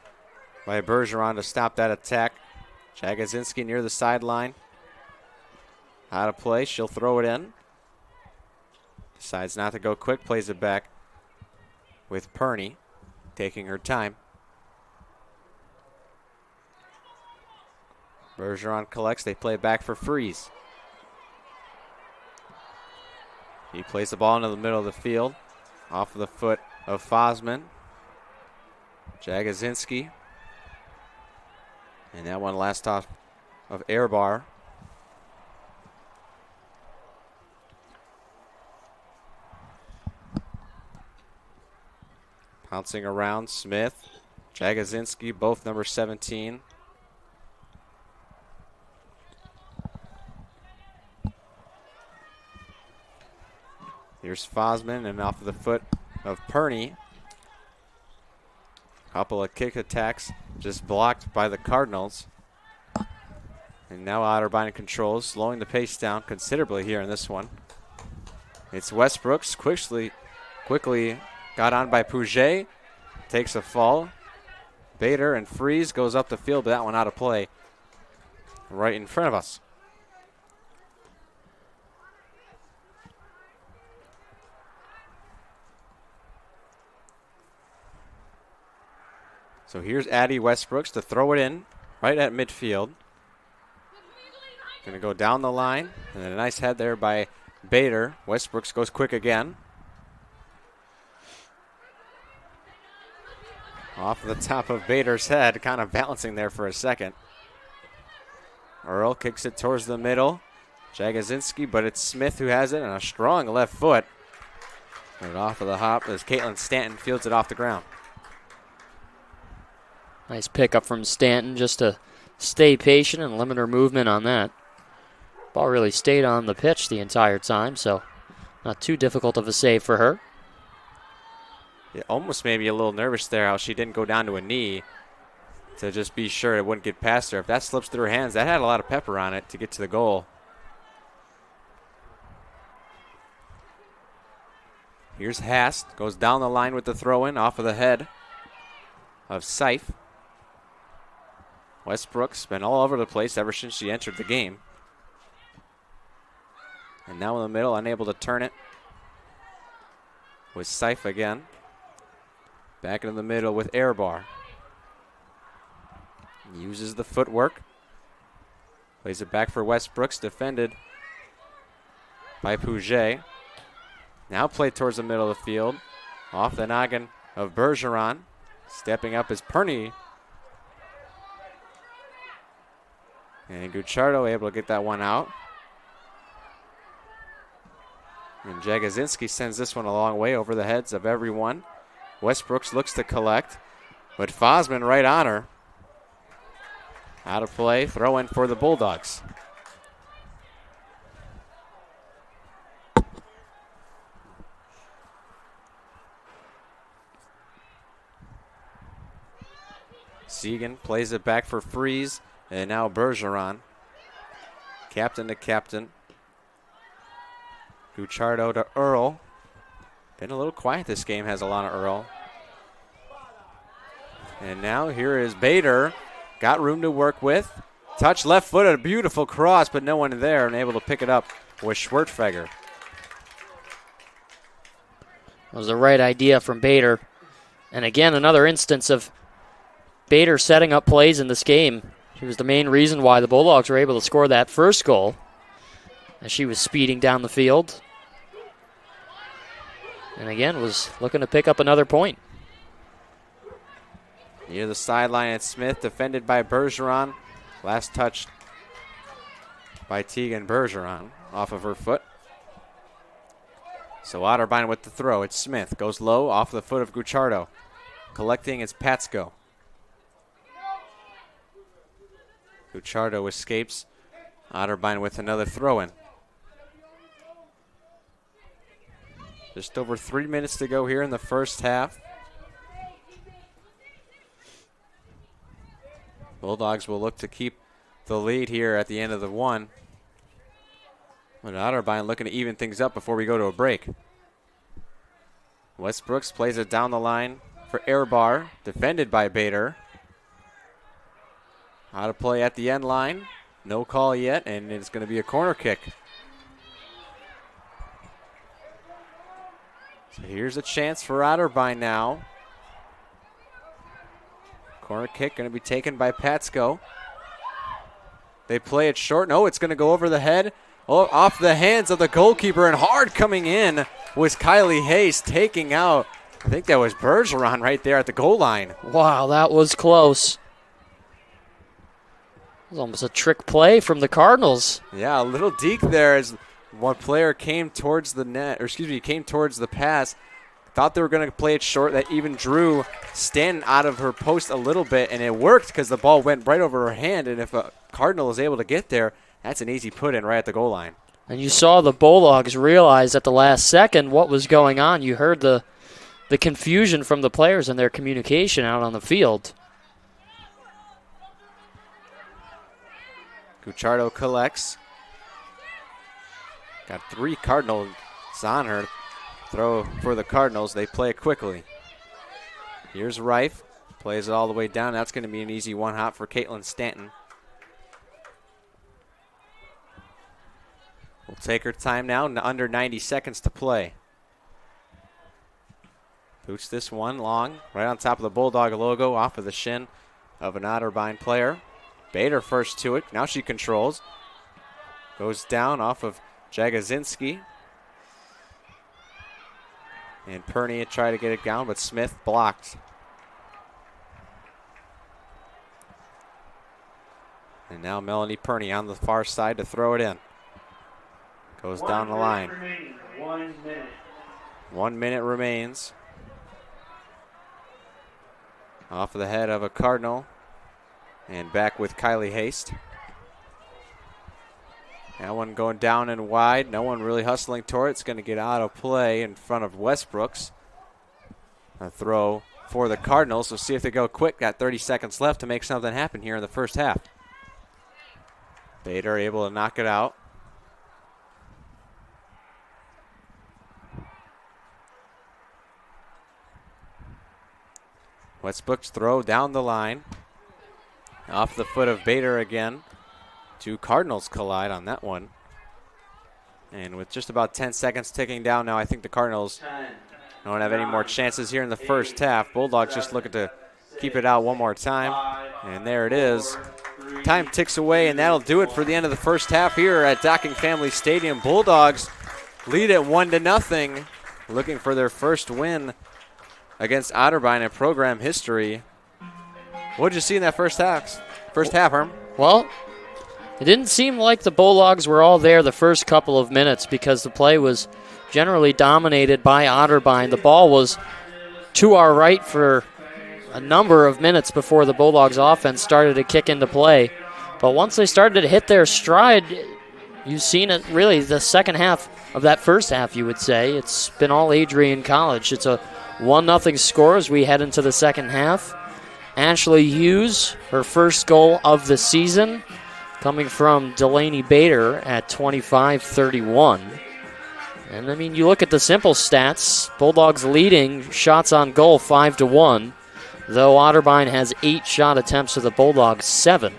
by Bergeron to stop that attack. Jagosinski near the sideline. Out of play, she'll throw it in. Decides not to go quick, plays it back with Perney, taking her time. Bergeron collects, they play it back for Freeze. He plays the ball into the middle of the field, off of the foot of Fosman. Jagosinski. And that one last off of Airbar. Pouncing around, Smith, Jagosinski, both number 17. Here's Fosman, and off of the foot of Perney. Couple of kick attacks just blocked by the Cardinals. And now Otterbein controls, slowing the pace down considerably here in this one. It's Westbrooks, quickly got on by Pouget, takes a fall. Bader and Freeze goes up the field, but that one out of play right in front of us. So here's Addie Westbrooks to throw it in right at midfield. Going to go down the line, and then a nice head there by Bader. Westbrooks goes quick again. Off the top of Bader's head, kind of balancing there for a second. Earl kicks it towards the middle. Jagosinski, but it's Smith who has it, and a strong left foot. And off of the hop as Caitlin Stanton fields it off the ground. Nice pickup from Stanton just to stay patient and limit her movement on that. Ball really stayed on the pitch the entire time, so not too difficult of a save for her. Yeah, almost maybe a little nervous there how she didn't go down to a knee to just be sure it wouldn't get past her. If that slips through her hands, that had a lot of pepper on it to get to the goal. Here's Hast, goes down the line with the throw-in off of the head of Seif. Westbrook's been all over the place ever since she entered the game. And now in the middle, unable to turn it. With Seif again. Back in the middle with Airbar. Uses the footwork. Plays it back for Westbrooks, defended by Pouget. Now played towards the middle of the field. Off the noggin of Bergeron. Stepping up is Perney. And Gucciardo able to get that one out. And Jagosinski sends this one a long way over the heads of everyone. Westbrooks looks to collect, but Fosman right on her. Out of play, throw in for the Bulldogs. Segan plays it back for Freeze, and now Bergeron. Captain to captain. Gucciardo to Earl. Been a little quiet this game, has Alana Earl. And now here is Bader. Got room to work with. Touch left foot, a beautiful cross, but no one there and able to pick it up with Schwertfeger. That was the right idea from Bader. And again, another instance of Bader setting up plays in this game. She was the main reason why the Bulldogs were able to score that first goal, as she was speeding down the field. And again, was looking to pick up another point. Near the sideline, it's Smith, defended by Bergeron. Last touch by Tegan Bergeron off of her foot. So Otterbein with the throw. It's Smith. Goes low off the foot of Gucciardo. Collecting, it's Patsko. Gucciardo escapes. Otterbein with another throw-in. Just over 3 minutes to go here in the first half. Bulldogs will look to keep the lead here at the end of the one. But Otterbein looking to even things up before we go to a break. Westbrooks plays it down the line for Airbar, defended by Bader. Out of play at the end line. No call yet, and it's going to be a corner kick. So here's a chance for Otterbein now. Corner kick going to be taken by Patsko. They play it short. No, it's going to go over the head. Oh, off the hands of the goalkeeper, and hard coming in was Kylie Hayes taking out. I think that was Bergeron right there at the goal line. Wow, that was close. It was almost a trick play from the Cardinals. Yeah, a little deke there as one player came towards the net, or excuse me, came towards the pass. Thought they were going to play it short. That even drew Stanton out of her post a little bit, and it worked because the ball went right over her hand. And if a Cardinal is able to get there, that's an easy put in right at the goal line. And you saw the Bulldogs realize at the last second what was going on. You heard the confusion from the players and their communication out on the field. Gucciardo collects. Got 3 Cardinals on her. Throw for the Cardinals. They play it quickly. Here's Reif. Plays it all the way down. That's going to be an easy one-hop for Caitlin Stanton. We'll take her time now. Under 90 seconds to play. Boots this one long. Right on top of the Bulldog logo. Off of the shin of an Otterbein player. Bader first to it. Now she controls. Goes down off of Jagosinski. And Perney tried to get it down, but Smith blocked. And now Melanie Perney on the far side to throw it in. Goes down the line. 1 minute. 1 minute remains. Off of the head of a Cardinal. And back with Kylie Haste. That one going down and wide. No one really hustling toward it. It's going to get out of play in front of Westbrooks. A throw for the Cardinals. We'll see if they go quick. Got 30 seconds left to make something happen here in the first half. Bader able to knock it out. Westbrooks throw down the line. Off the foot of Bader again. 2 Cardinals collide on that one. And with just about 10 seconds ticking down now, I think the Cardinals Don't have any more chances here in the first half. Bulldogs just looking to keep it out one more time. And there it is. Time ticks away, and that'll do it for the end of the first half here at Docking Family Stadium. Bulldogs lead at 1-0, looking for their first win against Otterbein in program history. What did you see in that first half? Herm? Well, it didn't seem like the Bulldogs were all there the first couple of minutes because the play was generally dominated by Otterbein. The ball was to our right for a number of minutes before the Bulldogs offense started to kick into play. But once they started to hit their stride, you've seen it really the second half of that first half, you would say. It's been all Adrian College. It's a 1-0 score as we head into the second half. Ashley Hughes, her first goal of the season, coming from Delaney Bader at 25-31. And, I mean, you look at the simple stats. Bulldogs leading shots on goal 5-1, though Otterbein has 8 shot attempts to the Bulldogs 7.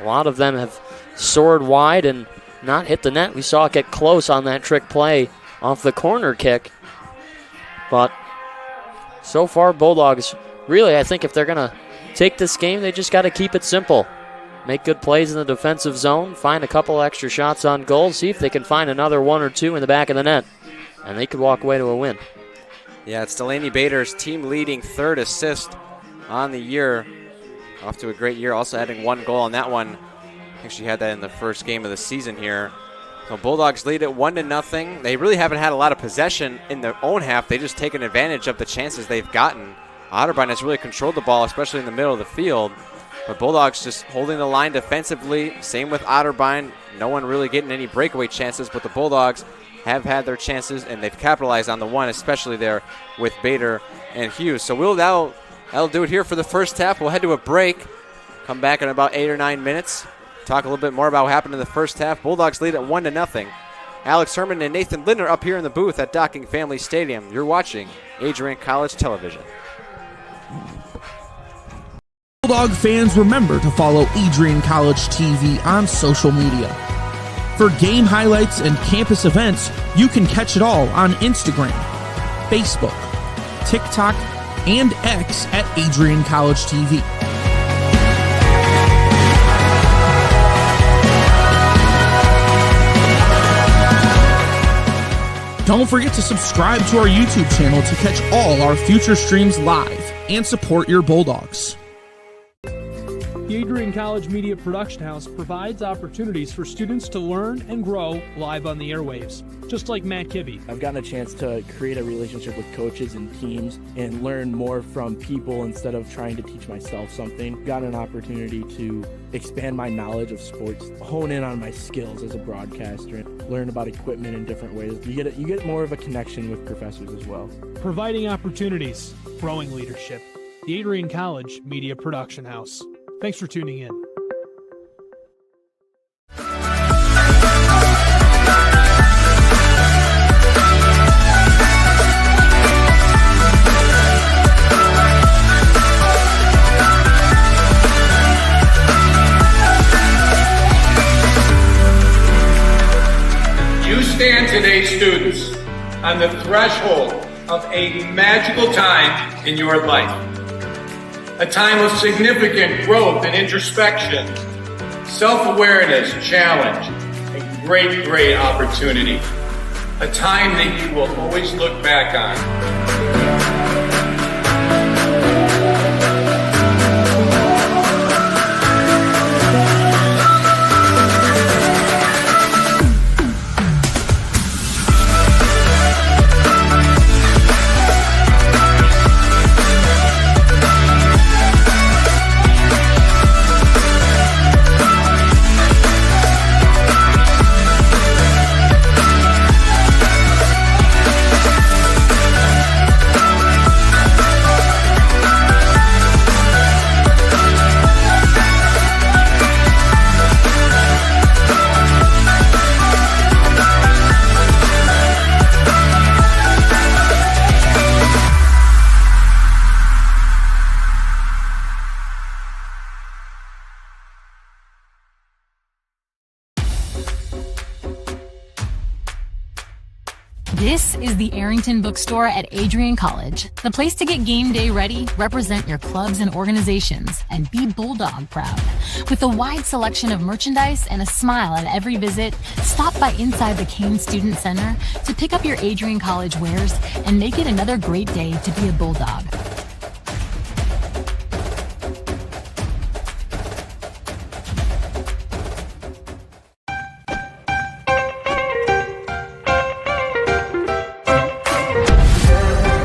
A lot of them have soared wide and not hit the net. We saw it get close on that trick play off the corner kick. But so far, Bulldogs, really, I think if they're going to take this game, they just got to keep it simple. Make good plays in the defensive zone, find a couple extra shots on goal, see if they can find another 1 or 2 in the back of the net, and they could walk away to a win. Yeah, it's Delaney Bader's team-leading 3rd assist on the year. Off to a great year, also adding 1 goal on that one. I think she had that in the first game of the season here. So Bulldogs lead at 1-0. They really haven't had a lot of possession in their own half. They've just taken advantage of the chances they've gotten. Otterbein has really controlled the ball, especially in the middle of the field. But Bulldogs just holding the line defensively. Same with Otterbein. No one really getting any breakaway chances, but the Bulldogs have had their chances, and they've capitalized on the one, especially there with Bader and Hughes. So that'll do it here for the first half. We'll head to a break. Come back in about 8 or 9 minutes. Talk a little bit more about what happened in the first half. Bulldogs lead at 1-0. Alex Herman and Nathan Lindner up here in the booth at Docking Family Stadium. You're watching Adrian College Television. Bulldog fans, remember to follow Adrian College TV on social media. For game highlights and campus events, you can catch it all on Instagram, Facebook, TikTok, and X at AdrianCollegeTV. Don't forget to subscribe to our YouTube channel to catch all our future streams live and support your Bulldogs. The Adrian College Media Production House provides opportunities for students to learn and grow live on the airwaves, just like Matt Kibbe. I've gotten a chance to create a relationship with coaches and teams and learn more from people instead of trying to teach myself something. Got an opportunity to expand my knowledge of sports, hone in on my skills as a broadcaster, and learn about equipment in different ways. You get more of a connection with professors as well. Providing opportunities, growing leadership. The Adrian College Media Production House. Thanks for tuning in. You stand today, students, on the threshold of a magical time in your life. A time of significant growth and introspection, self-awareness, challenge, and great opportunity. A time that you will always look back on. This is the Arrington Bookstore at Adrian College, the place to get game day ready, represent your clubs and organizations, and be Bulldog proud. With a wide selection of merchandise and a smile at every visit, stop by inside the Kane Student Center to pick up your Adrian College wares and make it another great day to be a Bulldog.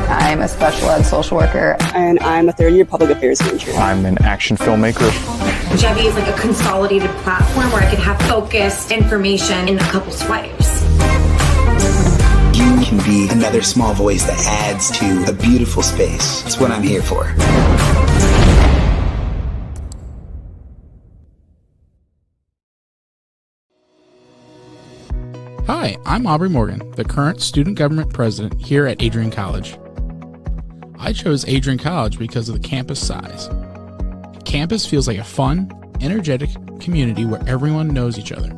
I'm a special ed social worker. And I'm a third-year public affairs major. I'm an action filmmaker. Jevi is like a consolidated platform where I could have focused information in a couple swipes. You can be another small voice that adds to a beautiful space. That's what I'm here for. Hi, I'm Aubrey Morgan, the current student government president here at Adrian College. I chose Adrian College because of the campus size. Campus feels like a fun, energetic community where everyone knows each other.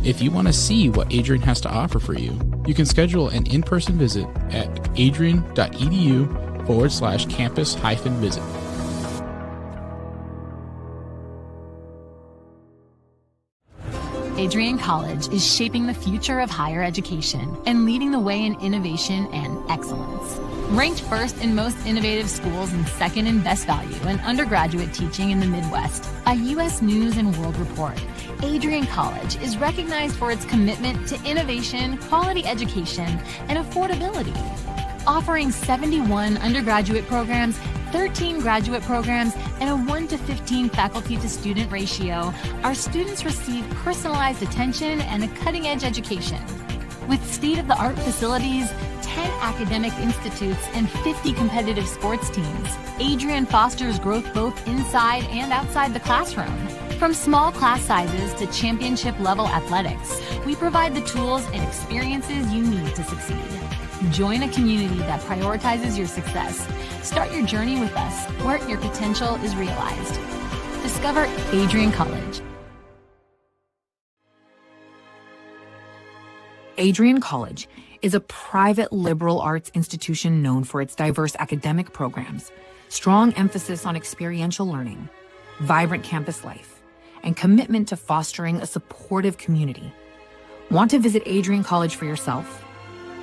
If you want to see what Adrian has to offer for you, you can schedule an in-person visit at adrian.edu/campus-visit. Adrian College is shaping the future of higher education and leading the way in innovation and excellence. Ranked first in most innovative schools and second in best value in undergraduate teaching in the Midwest, a U.S. News and World Report, Adrian College is recognized for its commitment to innovation, quality education, and affordability. Offering 71 undergraduate programs, 13 graduate programs, and a 1-to-15 faculty-to-student ratio, our students receive personalized attention and a cutting-edge education. With state-of-the-art facilities, 10 academic institutes, and 50 competitive sports teams, Adrian fosters growth both inside and outside the classroom. From small class sizes to championship-level athletics, we provide the tools and experiences you need to succeed. Join a community that prioritizes your success. Start your journey with us, where your potential is realized. Discover Adrian College. Adrian College is a private liberal arts institution known for its diverse academic programs, strong emphasis on experiential learning, vibrant campus life, and commitment to fostering a supportive community. Want to visit Adrian College for yourself?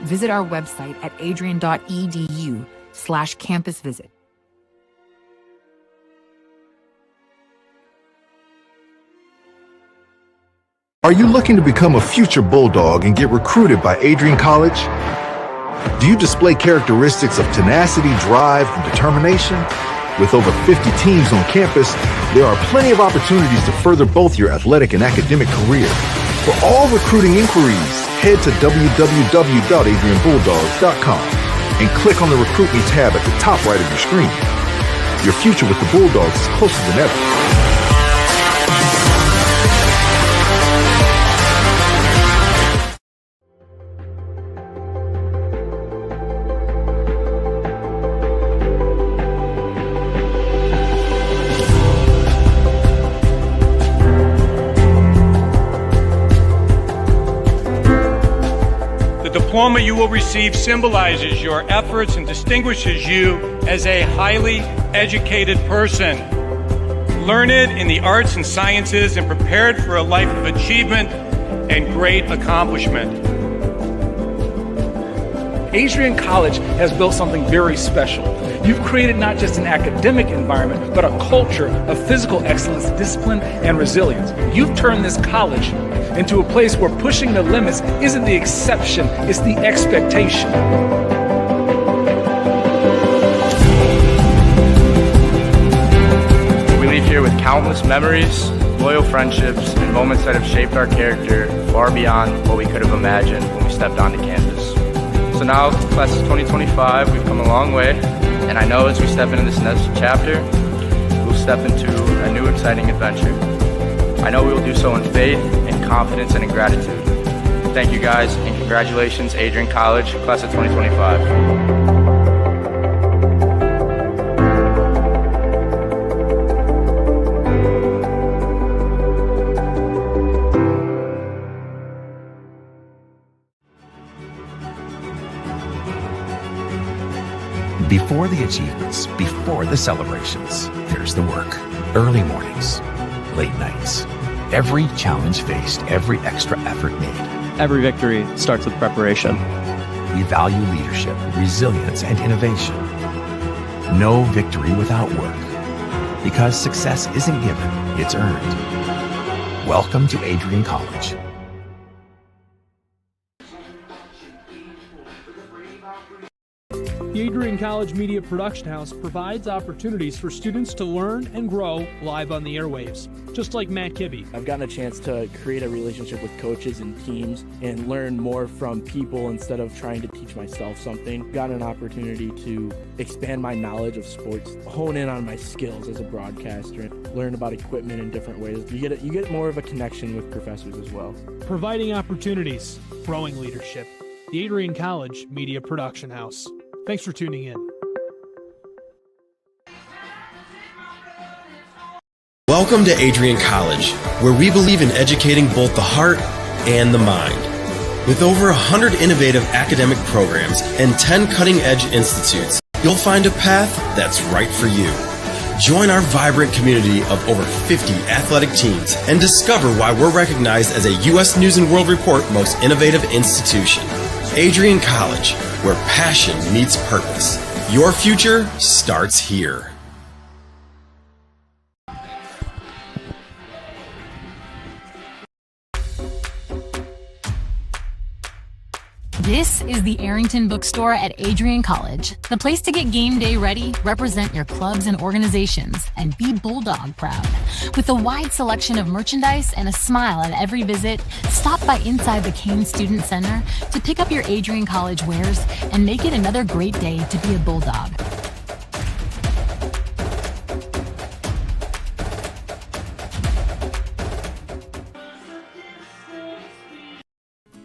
Visit our website at adrian.edu/campusvisit. Are you looking to become a future Bulldog and get recruited by Adrian College? Do you display characteristics of tenacity, drive, and determination? With over 50 teams on campus, there are plenty of opportunities to further both your athletic and academic career. For all recruiting inquiries, head to www.adrianbulldogs.com and click on the Recruit Me tab at the top right of your screen. Your future with the Bulldogs is closer than ever. The diploma you will receive symbolizes your efforts and distinguishes you as a highly educated person, learned in the arts and sciences and prepared for a life of achievement and great accomplishment. Adrian College has built something very special. You've created not just an academic environment, but a culture of physical excellence, discipline, and resilience. You've turned this college into a place where pushing the limits isn't the exception, it's the expectation. We leave here with countless memories, loyal friendships, and moments that have shaped our character far beyond what we could have imagined when we stepped onto campus. So now, class of 2025, we've come a long way, and I know as we step into this next chapter, we'll step into a new exciting adventure. I know we will do so in faith, in confidence, and in gratitude. Thank you guys, and congratulations, Adrian College, class of 2025. Before the achievements, before the celebrations, there's the work. Early mornings, late nights. Every challenge faced, every extra effort made. Every victory starts with preparation. We value leadership, resilience, and innovation. No victory without work. Because success isn't given, it's earned. Welcome to Adrian College. The Adrian College Media Production House provides opportunities for students to learn and grow live on the airwaves, just like Matt Kibbe. I've gotten a chance to create a relationship with coaches and teams and learn more from people instead of trying to teach myself something. Gotten an opportunity to expand my knowledge of sports, hone in on my skills as a broadcaster, learn about equipment in different ways. You get more of a connection with professors as well. Providing opportunities, growing leadership. The Adrian College Media Production House. Thanks for tuning in. Welcome to Adrian College, where we believe in educating both the heart and the mind. With over 100 innovative academic programs and 10 cutting-edge institutes, you'll find a path that's right for you. Join our vibrant community of over 50 athletic teams and discover why we're recognized as a U.S. News & World Report Most Innovative Institution. Adrian College, where passion meets purpose. Your future starts here. This is the Arrington Bookstore at Adrian College, the place to get game day ready, represent your clubs and organizations, and be Bulldog proud. With a wide selection of merchandise and a smile at every visit, stop by inside the Kane Student Center to pick up your Adrian College wares and make it another great day to be a Bulldog.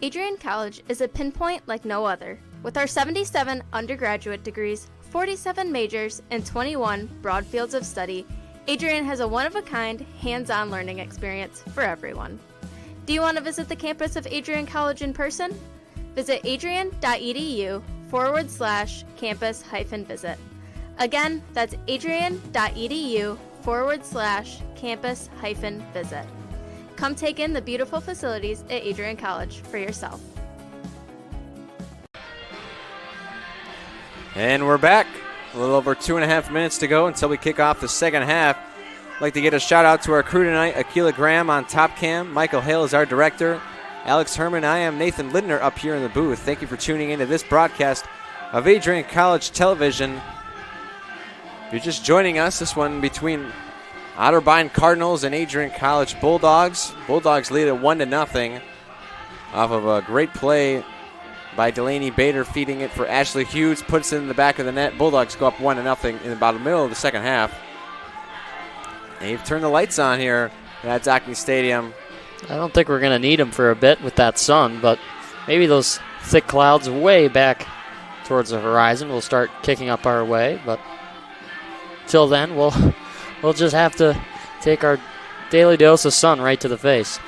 Adrian College is a pinpoint like no other. With our 77 undergraduate degrees, 47 majors, and 21 broad fields of study, Adrian has a one-of-a-kind, hands-on learning experience for everyone. Do you want to visit the campus of Adrian College in person? Visit adrian.edu/campus-visit. Again, that's adrian.edu/campus-visit. Come take in the beautiful facilities at Adrian College for yourself. And we're back. A little over 2.5 minutes to go until we kick off the second half. I'd like to get a shout out to our crew tonight, Akila Graham on Top Cam, Michael Hale is our director, Alex Herman, I am Nathan Lindner up here in the booth. Thank you for tuning into this broadcast of Adrian College Television. If you're just joining us, this one between Otterbein Cardinals and Adrian College Bulldogs. Bulldogs lead at 1-0 off of a great play by Delaney Bader, feeding it for Ashley Hughes, puts it in the back of the net. Bulldogs go up 1-0 in about the middle of the second half. They've turned the lights on here at Docking Stadium. I don't think we're going to need them for a bit with that sun, but maybe those thick clouds way back towards the horizon will start kicking up our way. But till then, we'll just have to take our daily dose of sun right to the face.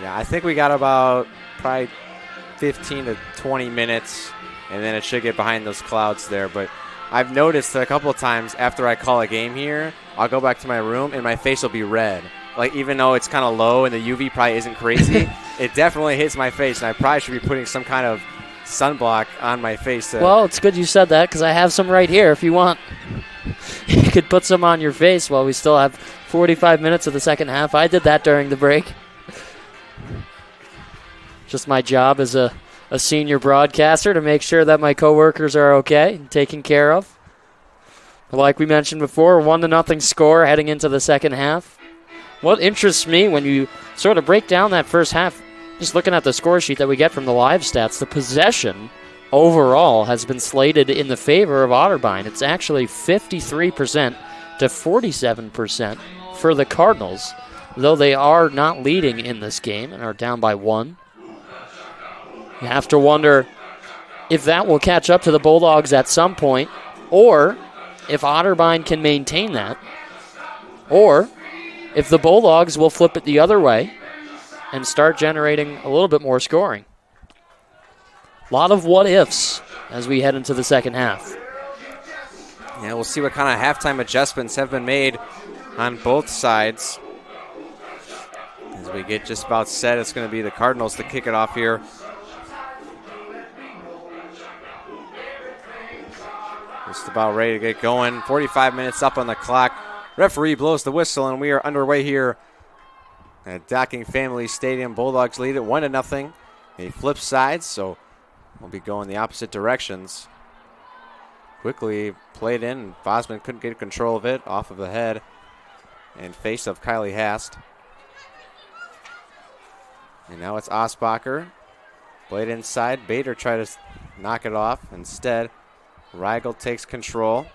Yeah, I think we got about probably 15 to 20 minutes, and then it should get behind those clouds there. But I've noticed that a couple of times after I call a game here, I'll go back to my room and my face will be red. Like, even though it's kind of low and the UV probably isn't crazy, it definitely hits my face, and I probably should be putting some kind of sunblock on my face. Well, it's good you said that because I have some right here if you want. You could put some on your face while we still have 45 minutes of the second half. I did that during the break. Just my job as a senior broadcaster to make sure that my coworkers are okay and taken care of. But like we mentioned before, 1-0 score heading into the second half. What interests me when you sort of break down that first half, just looking at the score sheet that we get from the live stats, the possession overall has been slated in the favor of Otterbein. It's actually 53% to 47% for the Cardinals, though they are not leading in this game and are down by 1. You have to wonder if that will catch up to the Bulldogs at some point, or if Otterbein can maintain that, or if the Bulldogs will flip it the other way and start generating a little bit more scoring. A lot of what-ifs as we head into the second half. Yeah, we'll see what kind of halftime adjustments have been made on both sides. As we get just about set, it's going to be the Cardinals to kick it off here. Just about ready to get going. 45 minutes up on the clock. Referee blows the whistle, and we are underway here at Docking Family Stadium. Bulldogs lead it 1-0. They flip sides, so we'll be going the opposite directions. Quickly played in. Fosman couldn't get control of it off of the head and face of Kylie Hast. And now it's Osbacher. Played inside. Bader tried to knock it off. Instead, Rigel takes control.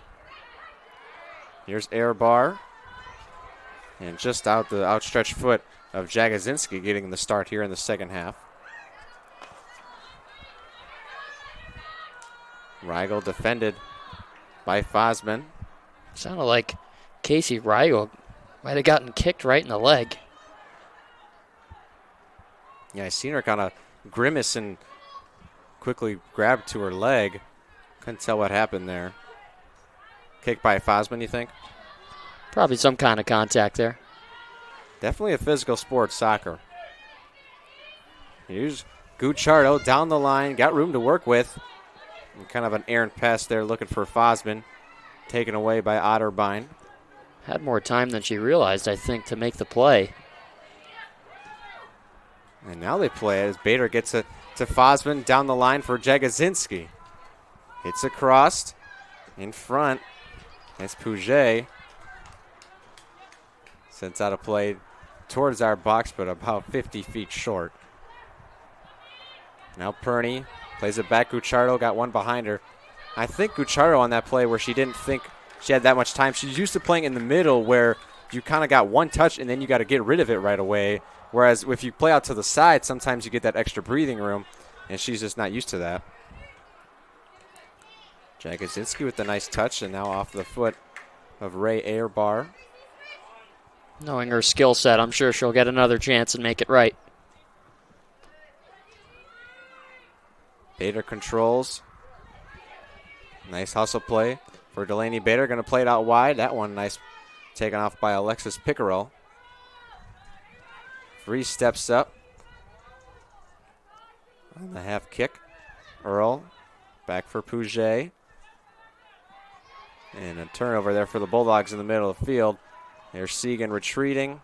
Here's Airbar. And just out the outstretched foot of Jagosinski getting the start here in the second half. Rigel defended by Fosman. Sounded like Casey Rigel might have gotten kicked right in the leg. Yeah, I seen her kind of grimace and quickly grab to her leg. Couldn't tell what happened there. Kick by Fosman, you think? Probably some kind of contact there. Definitely a physical sport, soccer. Here's Gucciardo down the line, got room to work with. And kind of an errant pass there looking for Fosman. Taken away by Otterbein. Had more time than she realized, I think, to make the play. And now they play it as Bader gets it to Fosman down the line for Jagosinski. Hits across in front. It's Pouget. Sends out a play towards our box, but about 50 feet short. Now Perney plays it back. Gucciardo got one behind her. I think Gucciardo on that play where she didn't think she had that much time. She's used to playing in the middle where you kind of got one touch and then you got to get rid of it right away. Whereas if you play out to the side, sometimes you get that extra breathing room, and she's just not used to that. Jagosinski with the nice touch, and now off the foot of Ray Airbar. Knowing her skill set, I'm sure she'll get another chance and make it right. Bader controls. Nice hustle play for Delaney Bader. Going to play it out wide. That one nice taken off by Alexis Pickerel. 3 steps up. On the half kick. Earl back for Pouget. And a turnover there for the Bulldogs in the middle of the field. There's Segan retreating.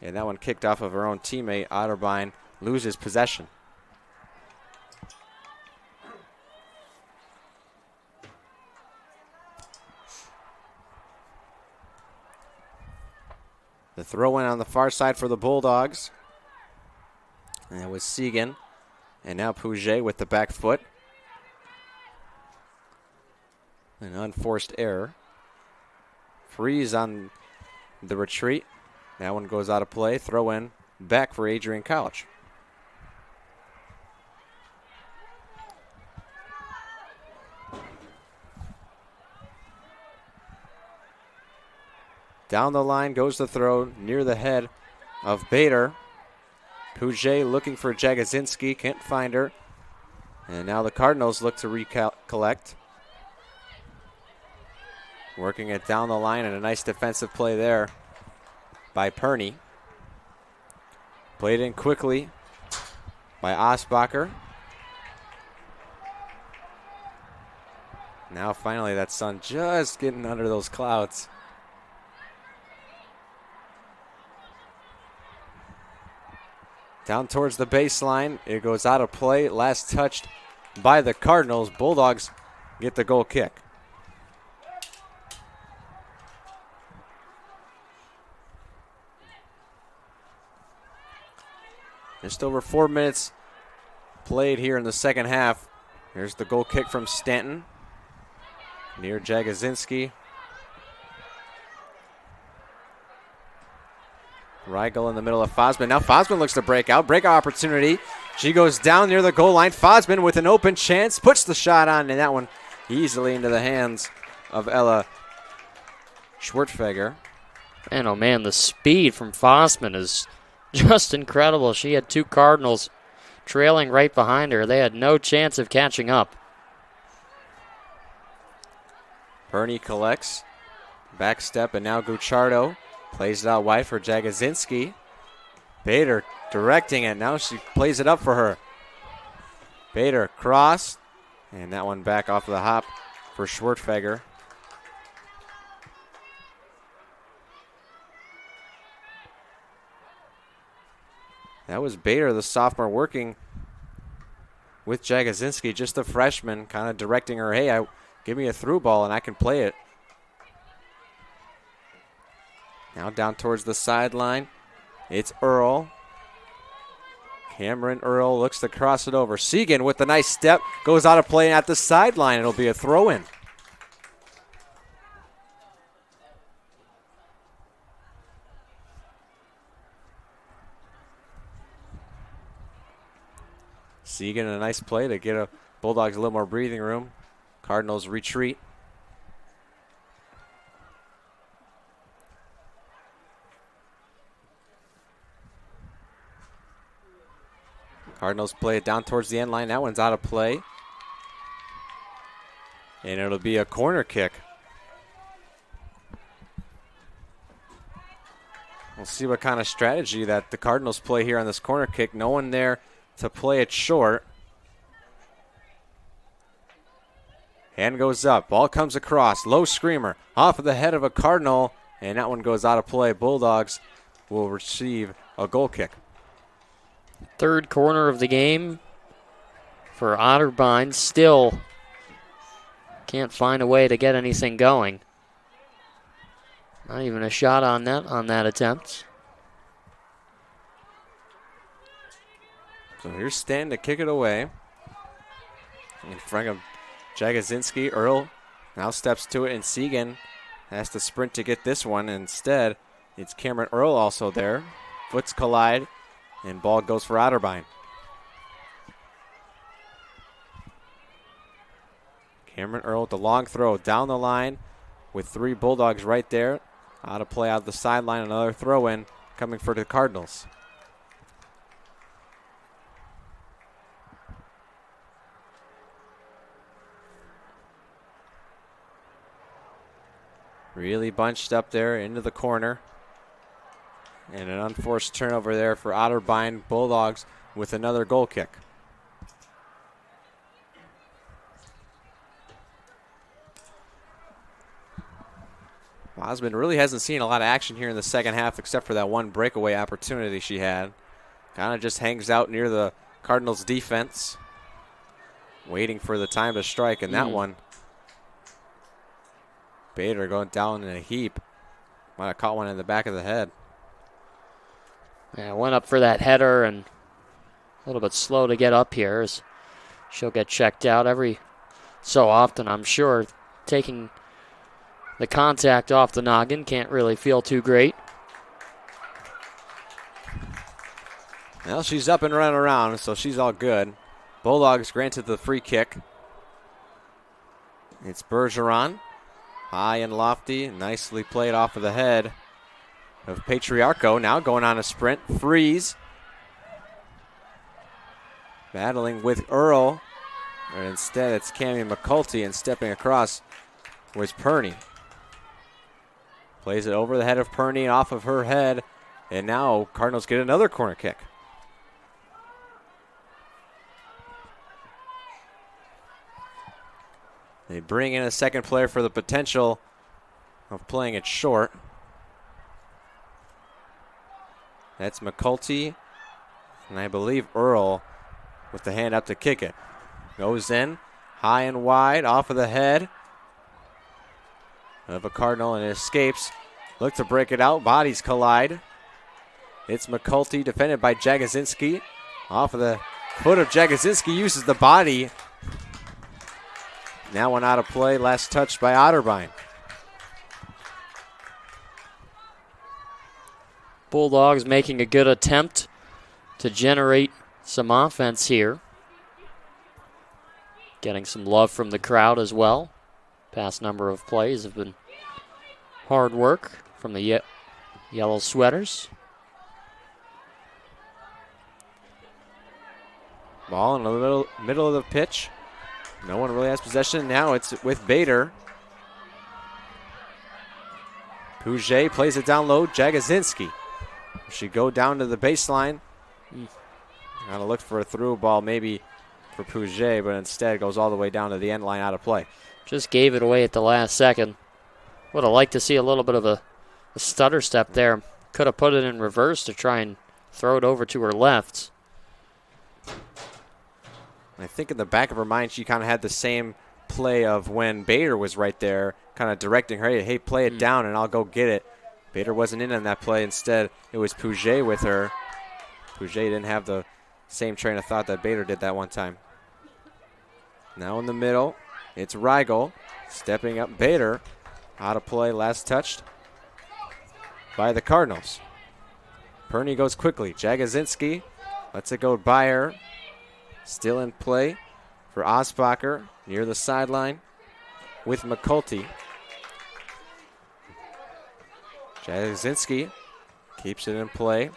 And that one kicked off of her own teammate. Otterbein loses possession. The throw in on the far side for the Bulldogs. And it was Segan. And now Pouget with the back foot. An unforced error. Freeze on the retreat. That one goes out of play. Throw in back for Adrian College. Down the line goes the throw near the head of Bader. Pouget looking for Jagosinski. Can't find her. And now the Cardinals look to recollect. Working it down the line and a nice defensive play there by Perney. Played in quickly by Osbacher. Now finally that sun just getting under those clouds. Down towards the baseline. It goes out of play. Last touched by the Cardinals. Bulldogs get the goal kick. Just over 4 minutes played here in the second half. Here's the goal kick from Stanton. Near Jagosinski. Rigel in the middle of Fosman. Now Fosman looks to break out. Breakout opportunity. She goes down near the goal line. Fosman with an open chance. Puts the shot on, and that one easily into the hands of Ella Schwertfeger. Man, oh man, the speed from Fosman is just incredible. She had 2 Cardinals trailing right behind her. They had no chance of catching up. Perney collects. Back step, and now Gucciardo plays it out wide for Jagosinski. Bader directing it. Now she plays it up for her. Bader cross. And that one back off of the hop for Schwertfeger. That was Bader, the sophomore, working with Jagosinski, just a freshman, kind of directing her, hey, give me a through ball and I can play it. Now down towards the sideline. It's Earl. Cameron Earl looks to cross it over. Segan with the nice step goes out of play at the sideline. It'll be a throw-in. Segan, a nice play to get a Bulldogs a little more breathing room. Cardinals retreat. Cardinals play it down towards the end line. That one's out of play. And it'll be a corner kick. We'll see what kind of strategy that the Cardinals play here on this corner kick. No one there to play it short. Hand goes up. Ball comes across. Low screamer. Off of the head of a Cardinal. And that one goes out of play. Bulldogs will receive a goal kick. Third corner of the game for Otterbein. Still can't find a way to get anything going. Not even a shot on net on that attempt. So here's Stan to kick it away. In front of Jagosinski. Earl now steps to it, and Segan has to sprint to get this one. Instead, it's Cameron Earl also there. Foots collide, and ball goes for Otterbein. Cameron Earl with the long throw down the line with three Bulldogs right there. Out of play out the sideline. Another throw in coming for the Cardinals. Really bunched up there into the corner. And an unforced turnover there for Otterbein. Bulldogs with another goal kick. Osmond really hasn't seen a lot of action here in the second half except for that one breakaway opportunity she had. Kind of just hangs out near the Cardinals defense, waiting for the time to strike, and that one, Bader going down in a heap. Might have caught one in the back of the head. Yeah, went up for that header and a little bit slow to get up here as she'll get checked out every so often, I'm sure. Taking the contact off the noggin, can't really feel too great. Well, she's up and running around, so she's all good. Bulldogs granted the free kick. It's Bergeron. High and lofty, nicely played off of the head of Patriarcho. Now going on a sprint. Freeze. Battling with Earl. But instead, it's Cammie McCulty, and stepping across was Perney. Plays it over the head of Perney, off of her head. And now Cardinals get another corner kick. They bring in a second player for the potential of playing it short. That's McCulty. And I believe Earl with the hand up to kick it. Goes in, high and wide, off of the head of a Cardinal, and it escapes. Look to break it out. Bodies collide. It's McCulty, defended by Jagosinski. Off of the foot of Jagosinski, uses the body. Now one out of play, last touched by Otterbein. Bulldogs making a good attempt to generate some offense here. Getting some love from the crowd as well. Past number of plays have been hard work from the yellow sweaters. Ball in the middle of the pitch. No one really has possession. Now it's with Bader. Puget plays it down low. Jagosinski. She go down to the baseline. Kind of looked for a through ball maybe for Puget, but instead goes all the way down to the end line out of play. Just gave it away at the last second. Would have liked to see a little bit of a stutter step there. Could have put it in reverse to try and throw it over to her left. I think in the back of her mind, she kind of had the same play of when Bader was right there, kind of directing her, hey, play it down and I'll go get it. Bader wasn't in on that play. Instead, it was Puget with her. Puget didn't have the same train of thought that Bader did that one time. Now in the middle, it's Rigel stepping up. Bader out of play, last touched by the Cardinals. Perney goes quickly. Jagosinski lets it go by her. Still in play for Osbacher near the sideline with McCulty. Jagosinski keeps it in play.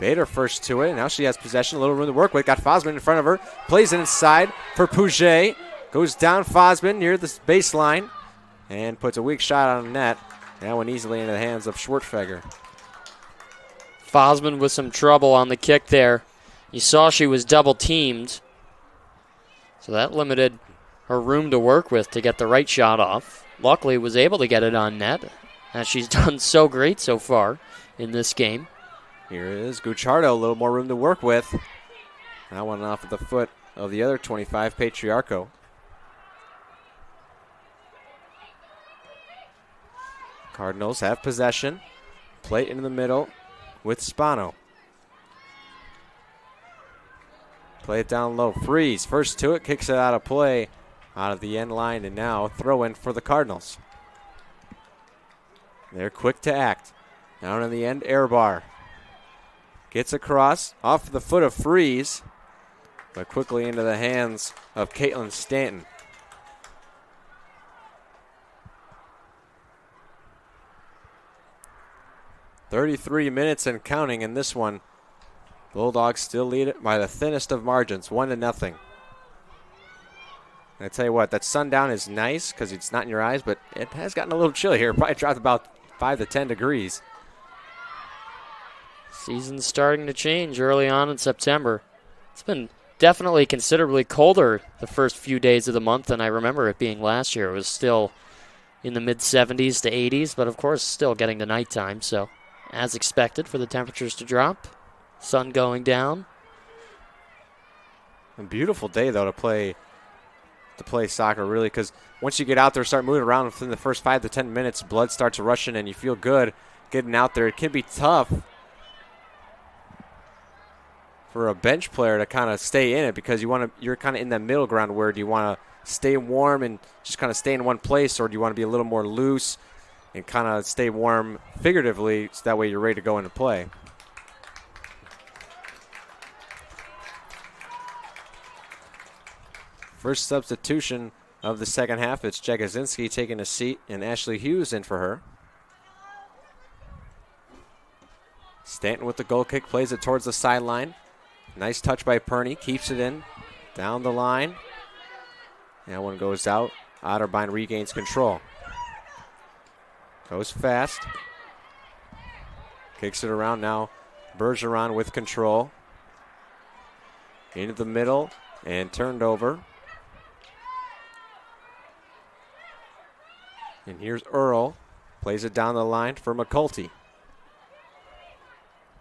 Bader first to it. Now she has possession, a little room to work with. Got Fosman in front of her. Plays it inside for Puget. Goes down Fosman near the baseline and puts a weak shot on the net. That one easily into the hands of Schwartfeger. Fosman with some trouble on the kick there. You saw she was double teamed. So that limited her room to work with to get the right shot off. Luckily was able to get it on net, as she's done so great so far in this game. Here is Gucciardo, a little more room to work with. That one off of the foot of the other 25, Patriarcho. Cardinals have possession. Plate in the middle with Spano. Play it down low. Freeze, first to it, kicks it out of play. Out of the end line, and now throw in for the Cardinals. They're quick to act. Down in the end, Airbar. Gets across, off the foot of Freeze, but quickly into the hands of Caitlin Stanton. .33 minutes and counting in this one. Bulldogs still lead it by the thinnest of margins, 1-0. I tell you what, that sundown is nice because it's not in your eyes, but it has gotten a little chilly here. Probably dropped about 5 to 10 degrees. Season's starting to change early on in September. It's been definitely considerably colder the first few days of the month than I remember it being last year. It was still in the mid-70s to 80s, but of course still getting to nighttime, so as expected for the temperatures to drop. Sun going down. A beautiful day, though, to play soccer, really, because once you get out there, start moving around within the first 5 to 10 minutes, blood starts rushing and you feel good getting out there. It can be tough for a bench player to kind of stay in it because you're kind of in that middle ground where do you want to stay warm and just kind of stay in one place, or do you want to be a little more loose and kind of stay warm figuratively so that way you're ready to go into play. First substitution of the second half, it's Jagosinski taking a seat and Ashley Hughes in for her. Stanton with the goal kick, plays it towards the sideline. Nice touch by Perney, keeps it in, down the line. That one goes out. Otterbein regains control. Goes fast. Kicks it around now. Bergeron with control. Into the middle and turned over. And here's Earl. Plays it down the line for McCulty.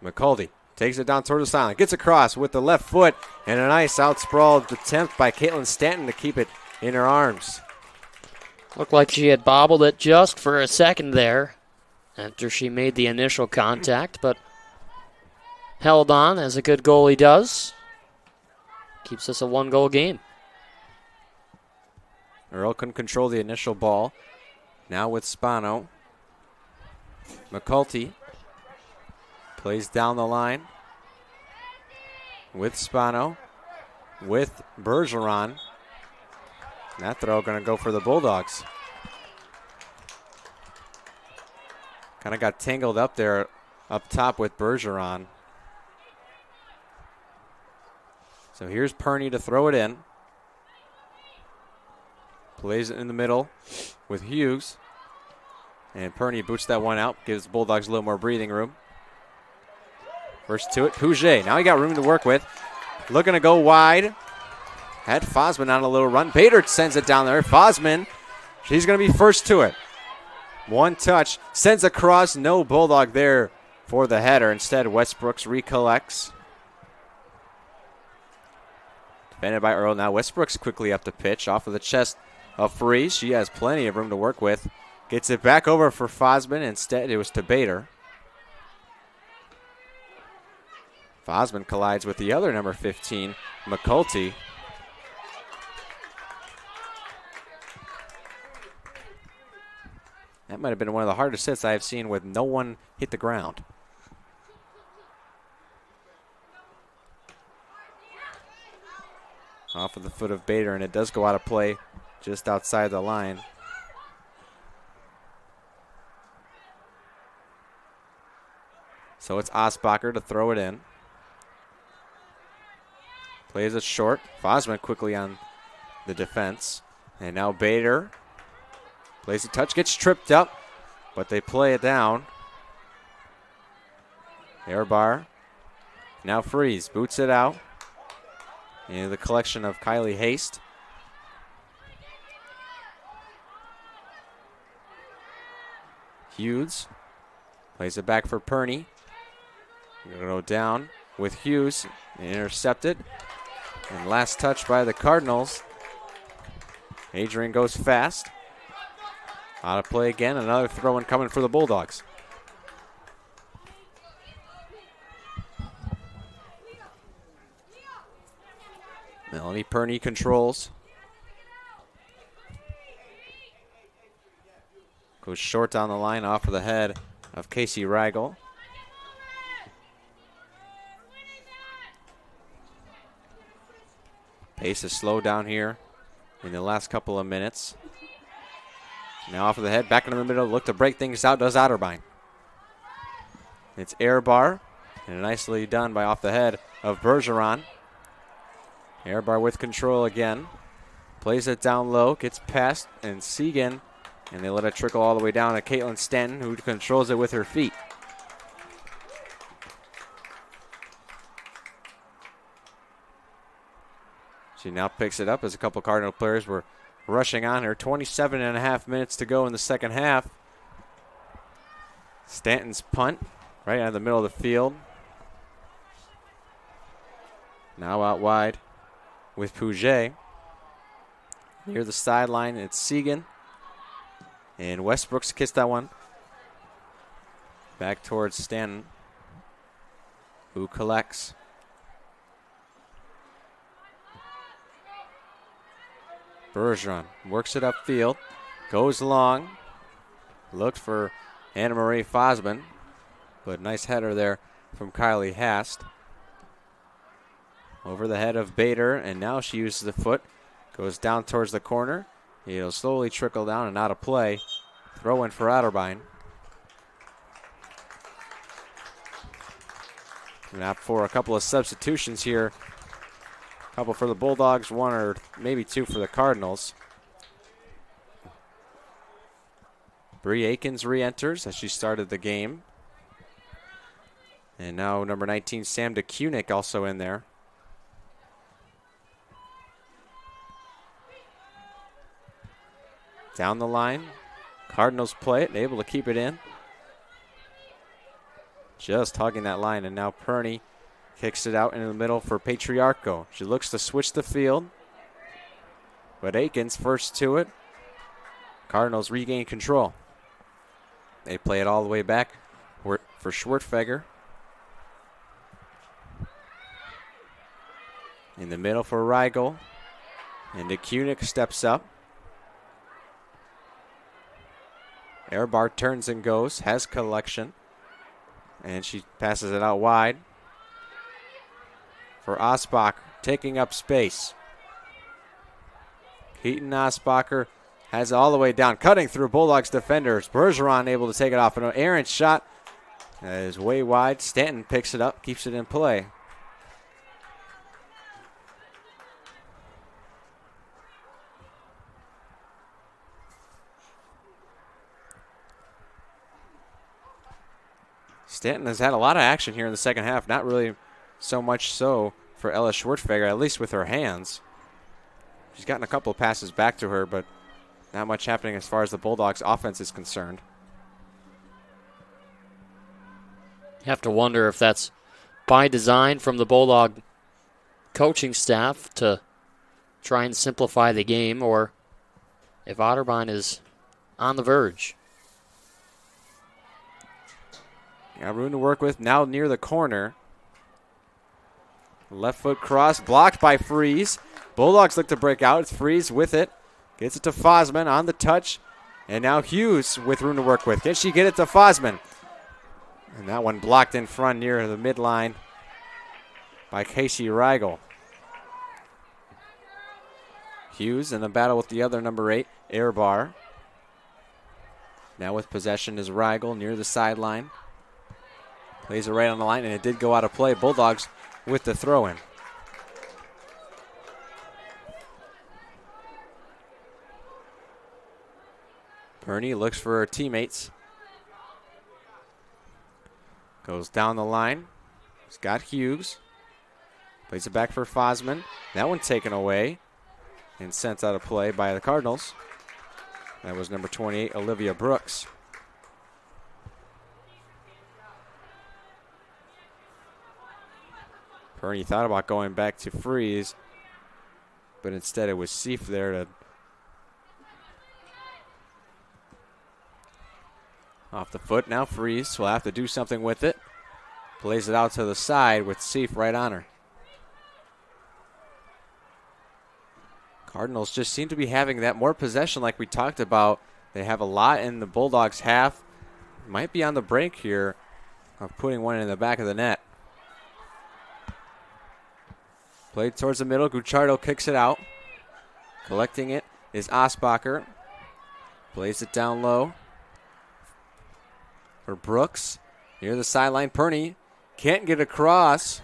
McCulty takes it down toward the sideline. Gets across with the left foot. And a nice outsprawled attempt by Caitlin Stanton to keep it in her arms. Looked like she had bobbled it just for a second there after she made the initial contact, but held on as a good goalie does. Keeps us a one-goal game. Earl couldn't control the initial ball. Now with Spano. McCulty plays down the line with Spano, with Bergeron. That throw going to go for the Bulldogs. Kind of got tangled up there up top with Bergeron. So here's Perney to throw it in. Plays it in the middle with Hughes. And Perney boots that one out, gives the Bulldogs a little more breathing room. First to it, Puget. Now he got room to work with. Looking to go wide. Had Fosman on a little run. Bader sends it down there. Fosman, she's going to be first to it. One touch, sends across. No Bulldog there for the header. Instead, Westbrooks recollects. Defended by Earl. Now Westbrooks quickly up the pitch. Off of the chest of Freeze. She has plenty of room to work with. Gets it back over for Fosman. Instead, it was to Bader. Fosman collides with the other number 15, McCulty. That might have been one of the hardest hits I have seen with no one hit the ground. Off of the foot of Bader, and it does go out of play just outside the line. So it's Osbacher to throw it in. Plays it short. Fosman quickly on the defense. And now Bader plays a touch, gets tripped up, but they play it down. Airbar. Now Freeze boots it out. And the collection of Kylie Haste. Hughes plays it back for Perney. Going to go down with Hughes. Intercepted. And last touch by the Cardinals. Adrian goes fast. Out of play again. Another throw-in coming for the Bulldogs. Melanie Perney controls. Goes short down the line off of the head of Casey Rigel. Pace is slow down here in the last couple of minutes. Now off of the head, back into the middle, look to break things out, does Otterbein. It's Airbar, and nicely done by off the head of Bergeron. Airbar with control again. Plays it down low, gets past, and Segan, and they let it trickle all the way down to Caitlin Stanton, who controls it with her feet. She now picks it up as a couple Cardinal players were rushing on her. 27.5 minutes to go in the second half. Stanton's punt right out of the middle of the field. Now out wide with Puget. Near the sideline, it's Segan. And Westbrooks kissed that one. Back towards Stanton, who collects. Bergeron works it upfield, goes long, looked for Anna Marie Fosman, but nice header there from Kylie Hast. Over the head of Bader, and now she uses the foot, goes down towards the corner. It'll slowly trickle down and out of play. Throw in for Otterbein. Now for a couple of substitutions here. Couple for the Bulldogs, one or maybe two for the Cardinals. Bree Akins re-enters as she started the game. And now number 19, Sam DeCunick, also in there. Down the line. Cardinals play it, able to keep it in. Just hugging that line, and now Perney kicks it out into the middle for Patriarco. She looks to switch the field, but Akins first to it. Cardinals regain control. They play it all the way back for Schwertfeger. In the middle for Rigel. And DeCunick steps up. Airbar turns and goes, has collection. And she passes it out wide for Osbacher, taking up space. Keaton Osbacher has it all the way down, cutting through Bulldogs defenders. Bergeron able to take it off. An errant shot is way wide. Stanton picks it up, keeps it in play. Stanton has had a lot of action here in the second half. Not really so much so for Ella Schwartzfeger, at least with her hands. She's gotten a couple of passes back to her, but not much happening as far as the Bulldogs offense is concerned. You have to wonder if that's by design from the Bulldog coaching staff to try and simplify the game, or if Otterbein is on the verge. Got room to work with now near the corner. Left foot cross blocked by Freeze. Bulldogs look to break out. It's Freeze with it. Gets it to Fosman on the touch. And now Hughes with room to work with. Can she get it to Fosman? And that one blocked in front near the midline by Casey Rigel. Hughes in the battle with the other number 8, Airbar. Now with possession is Rigel near the sideline. Plays it right on the line, and it did go out of play. Bulldogs with the throw-in. Perney looks for her teammates. Goes down the line. He's got Hughes. Plays it back for Fosman. That one taken away and sent out of play by the Cardinals. That was number 28, Olivia Brooks. Perney thought about going back to Freeze, but instead it was Seif there to off the foot. Now Freeze will have to do something with it. Plays it out to the side with Seif right on her. Cardinals just seem to be having that more possession like we talked about. They have a lot in the Bulldogs' half. Might be on the brink here of putting one in the back of the net. Played towards the middle. Gucciardo kicks it out. Collecting it is Osbacher. Plays it down low for Brooks. Near the sideline, Perney can't get across.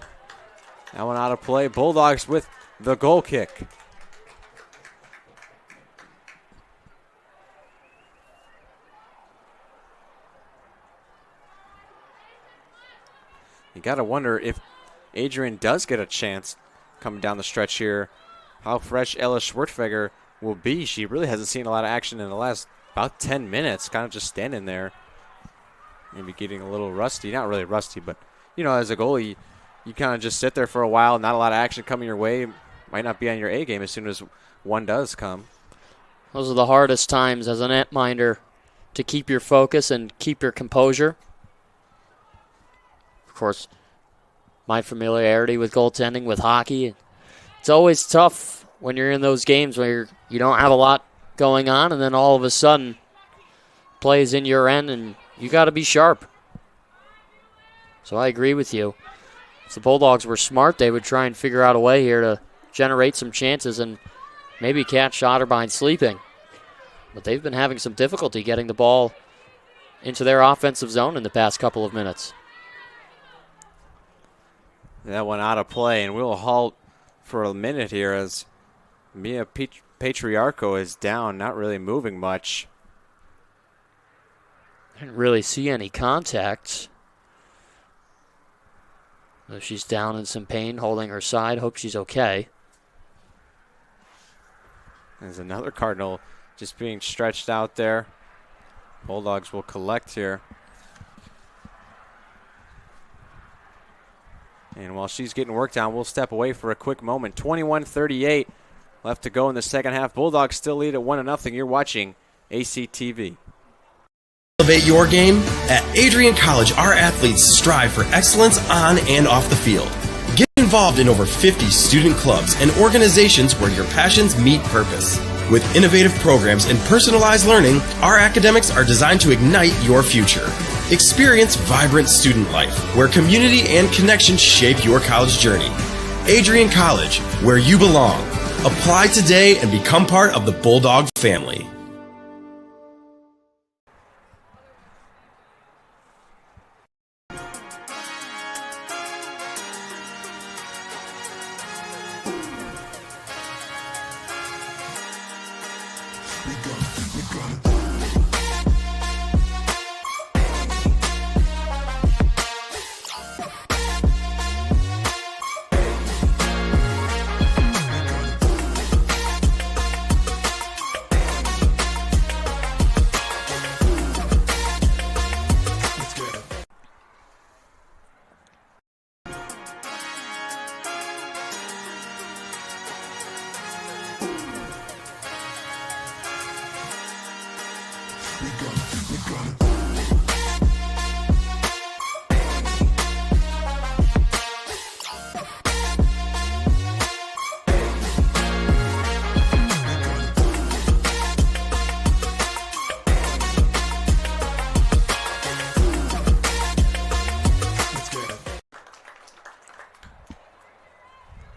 That one out of play. Bulldogs with the goal kick. You got to wonder if Adrian does get a chance coming down the stretch here, how fresh Ella Schwartzfeger will be. She really hasn't seen a lot of action in the last about 10 minutes, kind of just standing there. Maybe getting a little rusty. Not really rusty, but, you know, as a goalie, you kind of just sit there for a while, not a lot of action coming your way. Might not be on your A game as soon as one does come. Those are the hardest times as a netminder, to keep your focus and keep your composure. Of course, my familiarity with goaltending, with hockey, it's always tough when you're in those games where you don't have a lot going on, and then all of a sudden plays in your end, and you got to be sharp. So I agree with you. If the Bulldogs were smart, they would try and figure out a way here to generate some chances and maybe catch Otterbein sleeping. But they've been having some difficulty getting the ball into their offensive zone in the past couple of minutes. That one out of play, and we'll halt for a minute here as Mia Patriarco is down, not really moving much. I didn't really see any contact. She's down in some pain, holding her side. Hope she's okay. There's another Cardinal just being stretched out there. Bulldogs will collect here. And while she's getting worked on, we'll step away for a quick moment. 21-38 left to go in the second half. Bulldogs still lead at 1-0. You're watching ACTV. Elevate your game? At Adrian College, our athletes strive for excellence on and off the field. Get involved in over 50 student clubs and organizations where your passions meet purpose. With innovative programs and personalized learning, our academics are designed to ignite your future. Experience vibrant student life, where community and connection shape your college journey. Adrian College, where you belong. Apply today and become part of the Bulldog family.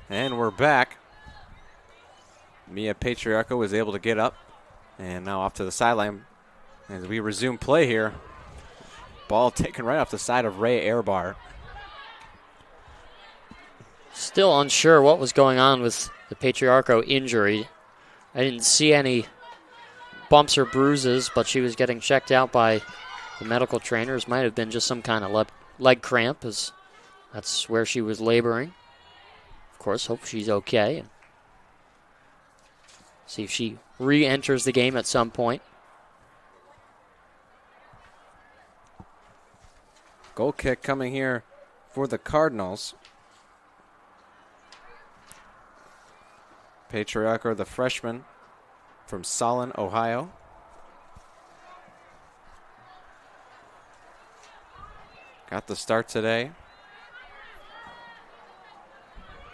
And we're back. Mia Patriarca was able to get up. And now off to the sideline as we resume play here. Ball taken right off the side of Ray Airbar. Still unsure what was going on with the Patriarco injury. I didn't see any bumps or bruises, but she was getting checked out by the medical trainers. Might have been just some kind of leg cramp, as that's where she was laboring. Of course, hope she's okay. See if she re-enters the game at some point. Goal kick coming here for the Cardinals. Patriarca, the freshman from Solon, Ohio. Got the start today.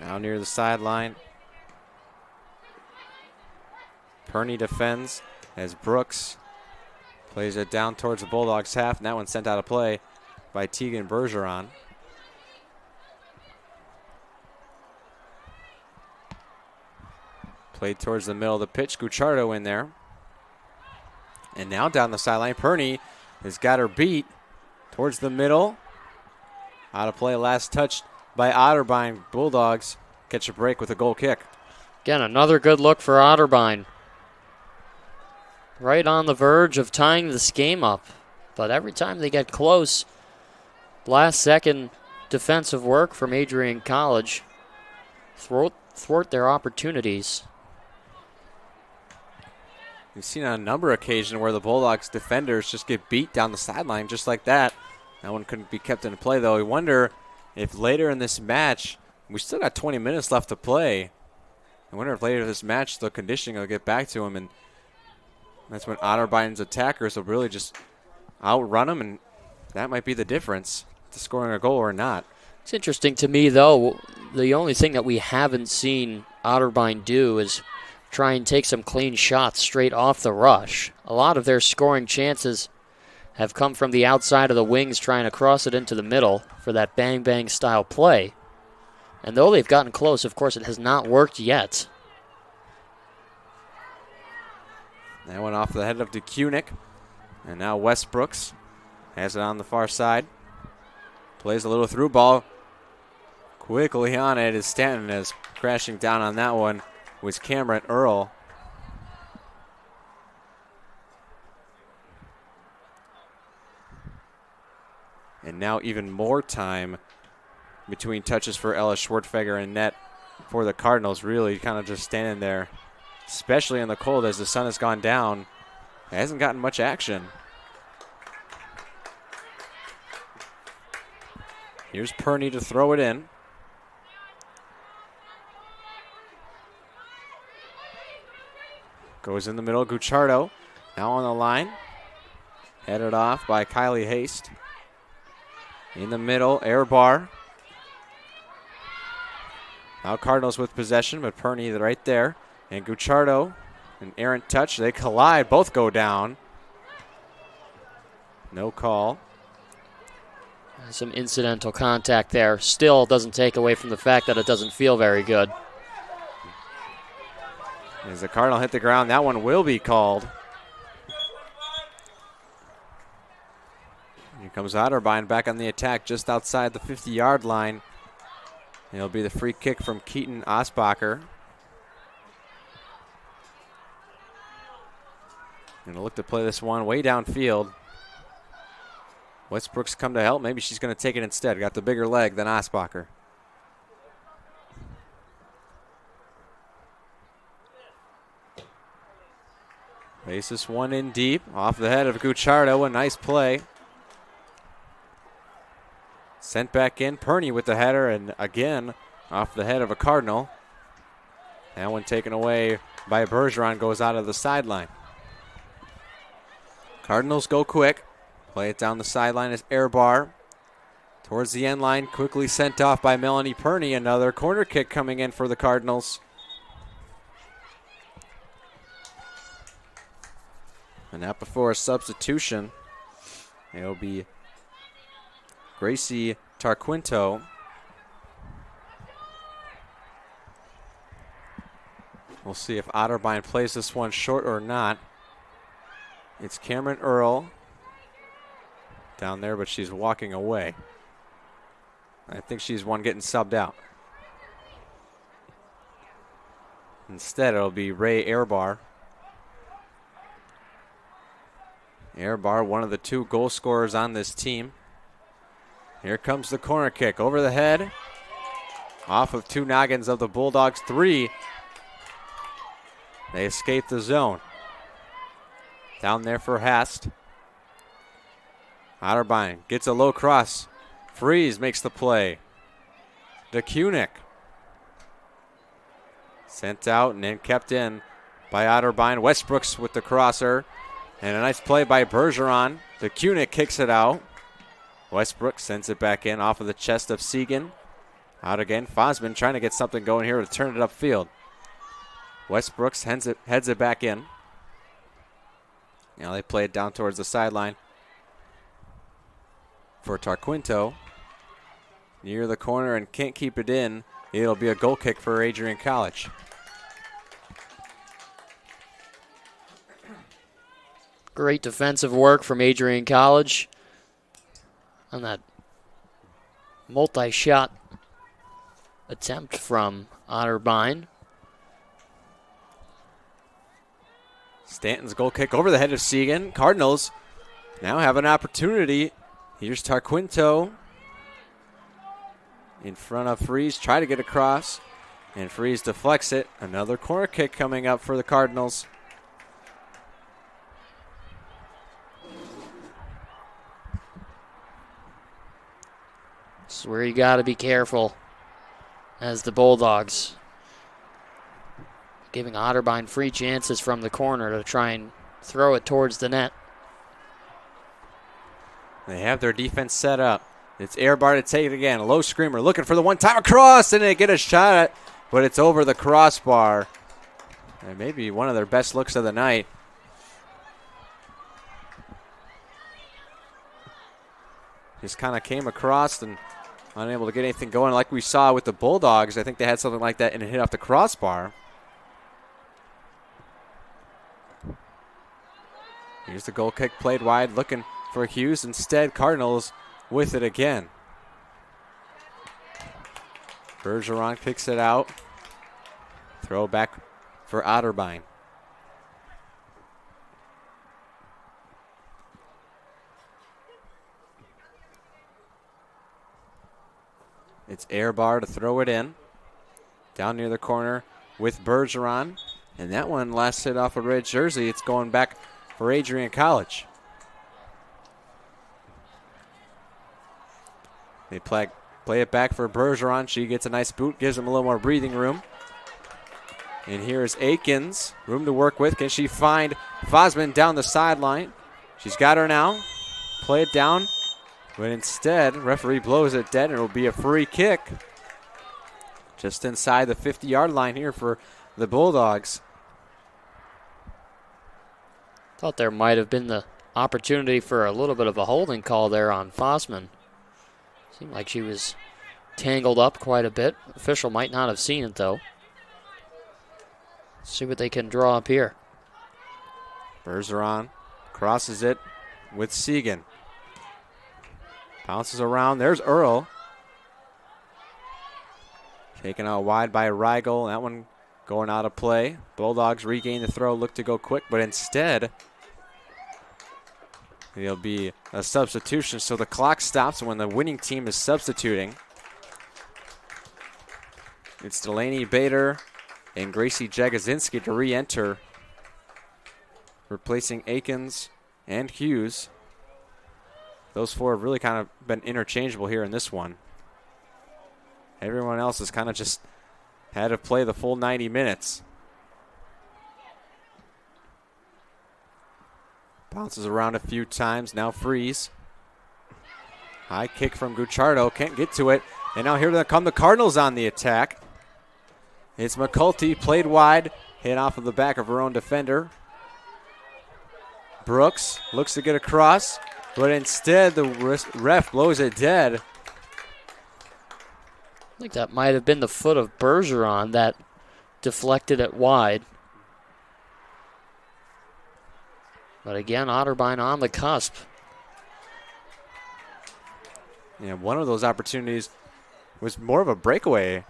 Now near the sideline. Perney defends as Brooks plays it down towards the Bulldogs half. And that one sent out of play by Tegan Bergeron. Played towards the middle of the pitch. Gucciardo in there. And now down the sideline. Perney has got her beat towards the middle. Out of play, last touch by Otterbein. Bulldogs catch a break with a goal kick. Again, another good look for Otterbein. Right on the verge of tying this game up. But every time they get close, last second defensive work from Adrian College thwart their opportunities. We've seen on a number of occasions where the Bulldogs defenders just get beat down the sideline just like that. That one couldn't be kept in play, though. We wonder if later in this match, we still got 20 minutes left to play. I wonder if later in this match the conditioning will get back to him, and that's when Otterbein's attackers will really just outrun him, and that might be the difference to scoring a goal or not. It's interesting to me, though, the only thing that we haven't seen Otterbein do is try and take some clean shots straight off the rush. A lot of their scoring chances have come from the outside of the wings trying to cross it into the middle for that bang-bang style play. And though they've gotten close, of course, it has not worked yet. That went off the head of DeCunick. And now Westbrooks has it on the far side. Plays a little through ball. Quickly on it as Stanton is crashing down on that one was Cameron Earl. And now even more time between touches for Ella Schwartfeger and net for the Cardinals. Really kind of just standing there, especially in the cold as the sun has gone down. It hasn't gotten much action. Here's Perney to throw it in. Goes in the middle, Gucciardo now on the line. Headed off by Kylie Haste. In the middle, Airbar. Now Cardinals with possession, but Perney right there. And Gucciardo, an errant touch. They collide, both go down. No call. Some incidental contact there. Still doesn't take away from the fact that it doesn't feel very good. As the Cardinal hit the ground, that one will be called. Here comes Otterbein back on the attack just outside the 50-yard line. It'll be the free kick from Keaton Osbacher. And look to play this one way downfield. Westbrook's come to help. Maybe she's going to take it instead. Got the bigger leg than Osbacher. Race this one in deep. Off the head of Gucciardo. A nice play. Sent back in. Perney with the header. And again, off the head of a Cardinal. That one taken away by Bergeron, goes out of the sideline. Cardinals go quick. Play it down the sideline as Airbar. Towards the end line, quickly sent off by Melanie Perney. Another corner kick coming in for the Cardinals. And that before a substitution. It'll be Gracie Tarquinto. We'll see if Otterbein plays this one short or not. It's Cameron Earl down there, but she's walking away. I think she's one getting subbed out. Instead, it'll be Ray Airbar. Airbar, one of the 2 goal scorers on this team. Here comes the corner kick over the head. Off of 2 noggins of the Bulldogs. 3. They escape the zone. Down there for Hast. Otterbein gets a low cross. Freeze makes the play. DeKunick. Sent out and then kept in by Otterbein. Westbrooks with the crosser. And a nice play by Bergeron. DeKunick kicks it out. Westbrook sends it back in off of the chest of Segan. Out again. Fosman trying to get something going here to turn it upfield. Westbrooks heads it back in. Now they play it down towards the sideline for Tarquinto. Near the corner and can't keep it in. It'll be a goal kick for Adrian College. Great defensive work from Adrian College on that multi-shot attempt from Otterbein. Stanton's goal kick over the head of Segan. Cardinals now have an opportunity. Here's Tarquinto in front of Freeze. Try to get across. And Freeze deflects it. Another corner kick coming up for the Cardinals. This is where you got to be careful as the Bulldogs giving Otterbein free chances from the corner to try and throw it towards the net. They have their defense set up. It's Airbar to take it again. A low screamer looking for the one-time across, and they get a shot at, but it's over the crossbar. And maybe one of their best looks of the night. Just kind of came across and unable to get anything going like we saw with the Bulldogs. I think they had something like that and it hit off the crossbar. Here's the goal kick played wide, looking for Hughes. Instead, Cardinals with it again. Bergeron kicks it out. Throw back for Otterbein. It's Airbar to throw it in. Down near the corner with Bergeron. And that one last hit off a red jersey. It's going back for Adrian College. They play it back for Bergeron. She gets a nice boot, gives him a little more breathing room. And here's Aikens. Room to work with. Can she find Fosman down the sideline? She's got her now. Play it down. But instead, referee blows it dead, and it'll be a free kick. Just inside the 50-yard line here for the Bulldogs. Thought there might have been the opportunity for a little bit of a holding call there on Fosman. Seemed like she was tangled up quite a bit. Official might not have seen it, though. Let's see what they can draw up here. Bergeron crosses it with Segan. Bounces around. There's Earl. Taken out wide by Rigel. That one going out of play. Bulldogs regain the throw, look to go quick, but instead it'll be a substitution. So the clock stops when the winning team is substituting. It's Delaney Bader and Gracie Jagosinski to re-enter, replacing Aikens and Hughes. Those four have really kind of been interchangeable here in this one. Everyone else is kind of just had to play the full 90 minutes. Bounces around a few times, now freeze. High kick from Gucciardo, can't get to it. And now here come the Cardinals on the attack. It's McCulty, played wide, hit off of the back of her own defender. Brooks looks to get across, but instead the ref blows it dead. I think that might have been the foot of Bergeron that deflected it wide. But again, Otterbein on the cusp. Yeah, one of those opportunities was more of a breakaway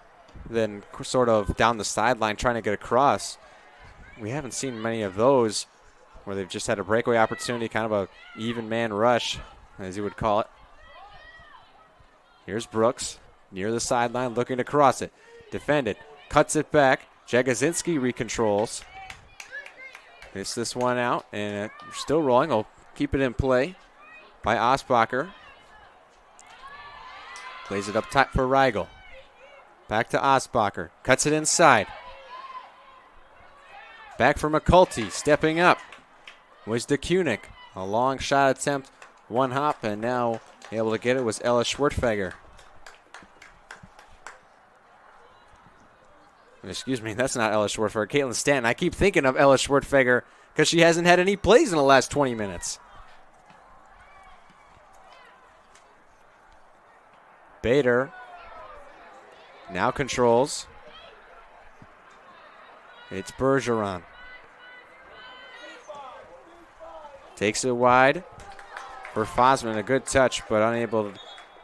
than sort of down the sideline trying to get across. We haven't seen many of those where they've just had a breakaway opportunity, kind of a even man rush, as you would call it. Here's Brooks near the sideline looking to cross it. Defended, cuts it back. Jagosinski recontrols. Hits this one out, and still rolling. I'll keep it in play by Osbacher. Plays it up top for Rigel. Back to Osbacher. Cuts it inside. Back for McCulty. Stepping up was DeKunik. A long shot attempt. One hop, and now able to get it was Ella Schwertfeger. Excuse me, that's not Ella Schwertfeger. Caitlin Stanton. I keep thinking of Ella Schwertfeger because she hasn't had any plays in the last 20 minutes. Bader now controls. It's Bergeron. Takes it wide for Fosman. A good touch, but unable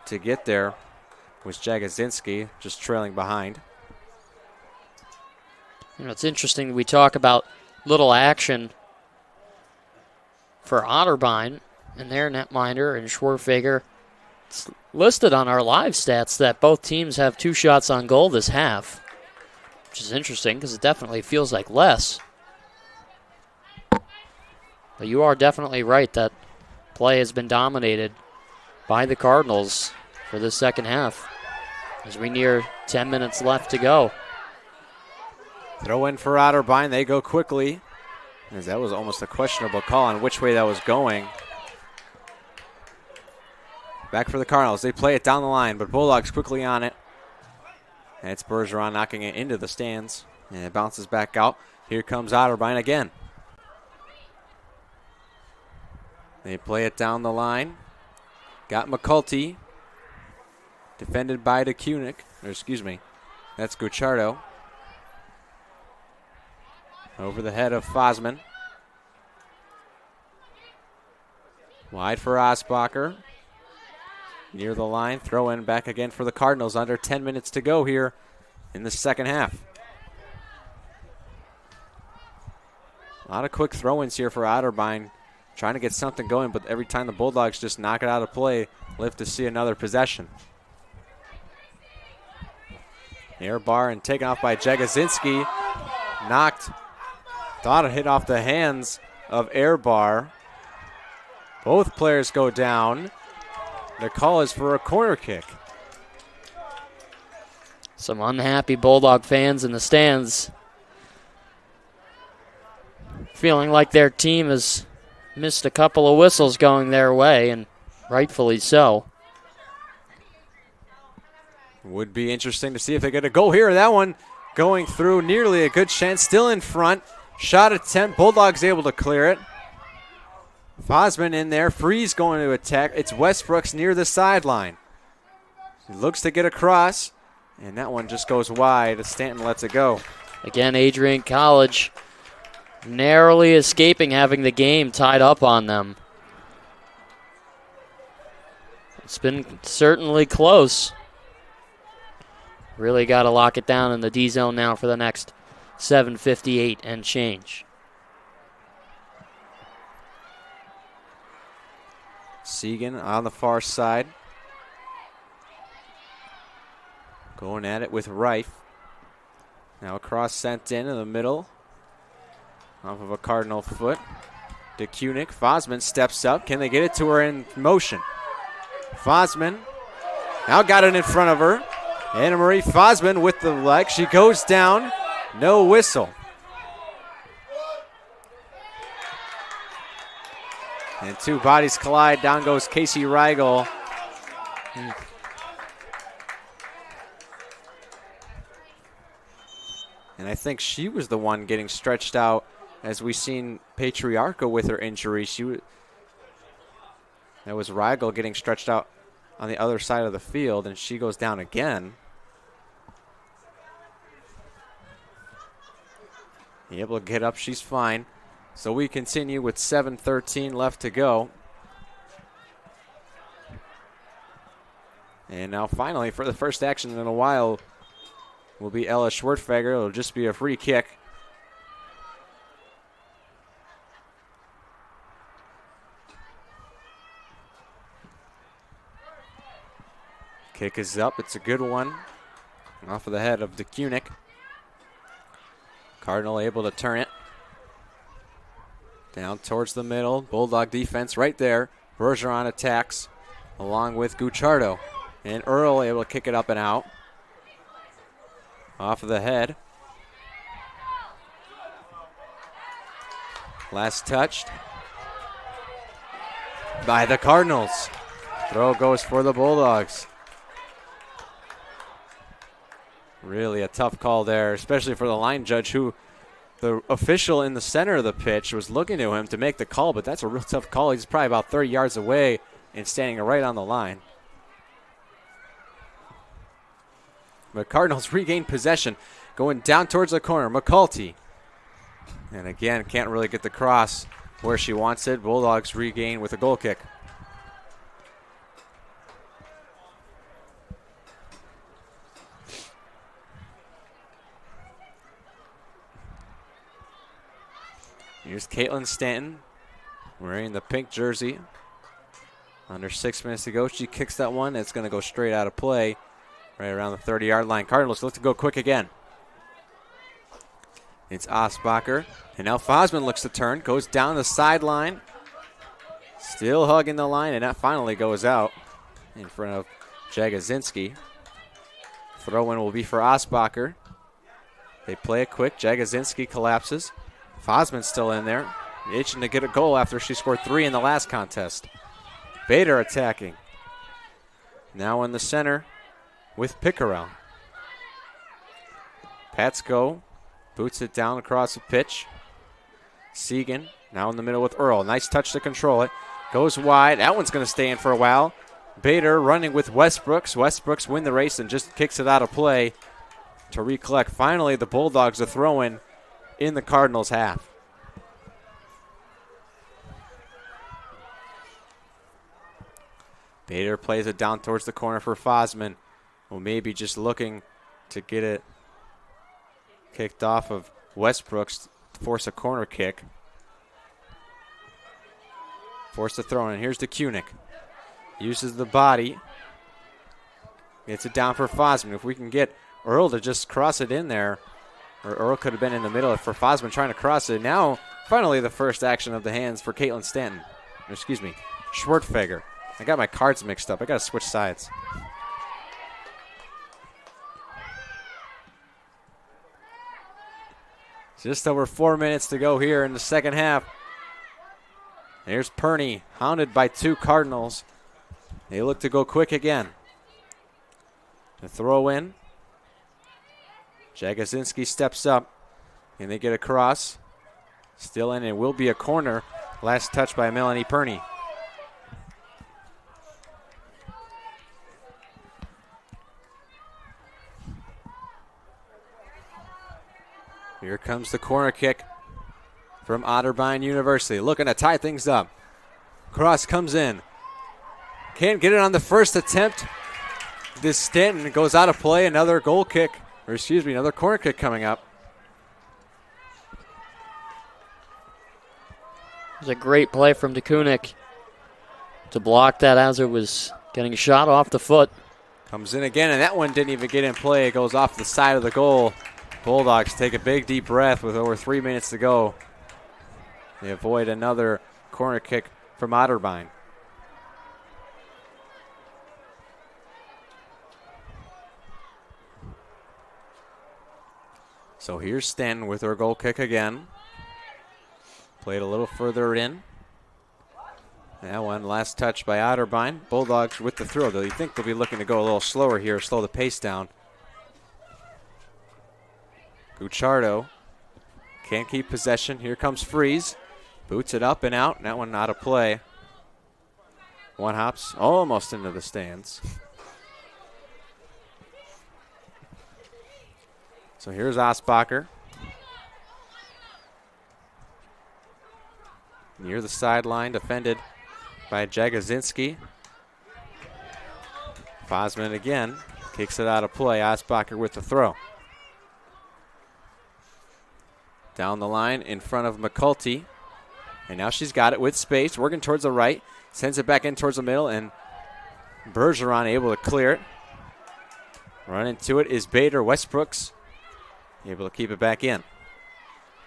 to get there was Jagosinski, just trailing behind. You know, it's interesting we talk about little action for Otterbein and their netminder and Schwertfeger. It's listed on our live stats that both teams have 2 shots on goal this half, which is interesting because it definitely feels like less. But you are definitely right that play has been dominated by the Cardinals for the second half as we near 10 minutes left to go. Throw in for Otterbein. They go quickly, as that was almost a questionable call on which way that was going. Back for the Cardinals. They play it down the line, but Bulldogs quickly on it. And it's Bergeron knocking it into the stands. And it bounces back out. Here comes Otterbein again. They play it down the line. Got McCulty. Defended by DeKunik. Or excuse me, that's Gucciardo. Over the head of Fosman. Wide for Osbacher. Near the line. Throw in back again for the Cardinals. Under 10 minutes to go here in the second half. A lot of quick throw-ins here for Otterbein. Trying to get something going, but every time the Bulldogs just knock it out of play, live to see another possession. Air bar and taken off by Jagosinski. Knocked. Thought it hit off the hands of Airbar. Both players go down. The call is for a corner kick. Some unhappy Bulldog fans in the stands feeling like their team has missed a couple of whistles going their way, and rightfully so. Would be interesting to see if they get a goal here. That one going through, nearly a good chance, still in front. Shot attempt, Bulldogs able to clear it. Fosman in there, Freeze going to attack. It's Westbrooks near the sideline. He looks to get across, and that one just goes wide. Stanton lets it go. Again, Adrian College narrowly escaping having the game tied up on them. It's been certainly close. Really got to lock it down in the D zone now for the next 7:58 and change. Segan on the far side. Going at it with Reif. Now a cross sent in the middle. Off of a Cardinal foot. DeKunik. Fosman steps up. Can they get it to her in motion? Fosman now got it in front of her. Anna Marie Fosman with the leg. She goes down. No whistle. And two bodies collide. Down goes Casey Reigel. And I think she was the one getting stretched out, as we seen Patriarca with her injury. That was Reigel getting stretched out on the other side of the field, and she goes down again. Able to get up, she's fine. So we continue with 7:13 left to go. And now finally, for the first action in a while, will be Ella Schwertfeger. It'll just be a free kick. Kick is up. It's a good one. Off of the head of DeCunick. Cardinal able to turn it. Down towards the middle. Bulldog defense right there. Bergeron attacks along with Gucciardo. And Earl able to kick it up and out. Off of the head. Last touched by the Cardinals. Throw goes for the Bulldogs. Really a tough call there, especially for the line judge, who the official in the center of the pitch was looking to him to make the call, but that's a real tough call. He's probably about 30 yards away and standing right on the line. But Cardinals regain possession, going down towards the corner. McCulty. And again, can't really get the cross where she wants it. Bulldogs regain with a goal kick. Here's Caitlin Stanton wearing the pink jersey. Under 6 minutes to go. She kicks that one. It's going to go straight out of play right around the 30-yard line. Cardinals look to go quick again. It's Osbacher. And now Fosman looks to turn. Goes down the sideline. Still hugging the line. And that finally goes out in front of Jagozinski. Throw-in will be for Osbacher. They play it quick. Jagozinski collapses. Fosman's still in there, itching to get a goal after she scored 3 in the last contest. Bader attacking. Now in the center with Pickerel. Patsko boots it down across the pitch. Segan now in the middle with Earl. Nice touch to control it. Goes wide. That one's going to stay in for a while. Bader running with Westbrooks. Westbrooks win the race and just kicks it out of play to recollect. Finally, the Bulldogs a throw-in in the Cardinals' half. Bader plays it down towards the corner for Fosman, who maybe just looking to get it kicked off of Westbrooks to force a corner kick. Force the throw in. Here's DeCunick. Uses the body. Gets it down for Fosman. If we can get Earl to just cross it in there, or Earl could have been in the middle for Fosman trying to cross it. Now, finally, the first action of the hands for Caitlin Stanton. Excuse me, Schwertfeger. I got my cards mixed up. I got to switch sides. Just over 4 minutes to go here in the second half. There's Perney, hounded by 2 Cardinals. They look to go quick again. The throw in. Jagozinski steps up, and they get a cross. Still in, it will be a corner. Last touch by Melanie Perney. Here comes the corner kick from Otterbein University. Looking to tie things up. Cross comes in. Can't get it on the first attempt. This Stanton goes out of play. Another goal kick. Or excuse me, another corner kick coming up. It was a great play from DeCunick to block that as it was getting shot off the foot. Comes in again, and that one didn't even get in play. It goes off the side of the goal. Bulldogs take a big, deep breath with over 3 minutes to go. They avoid another corner kick from Otterbein. So here's Stanton with her goal kick again. Played a little further in. That one, last touch by Otterbein. Bulldogs with the throw, though. You think they'll be looking to go a little slower here, slow the pace down. Gucciardo can't keep possession. Here comes Freeze. Boots it up and out. That one out of play. One hops almost into the stands. So here's Osbacher. Near the sideline, defended by Jagosinski. Fosman again kicks it out of play. Osbacher with the throw. Down the line in front of McCulty. And now she's got it with space, working towards the right. Sends it back in towards the middle, and Bergeron able to clear it. Running to it is Bader. Westbrooks able to keep it back in.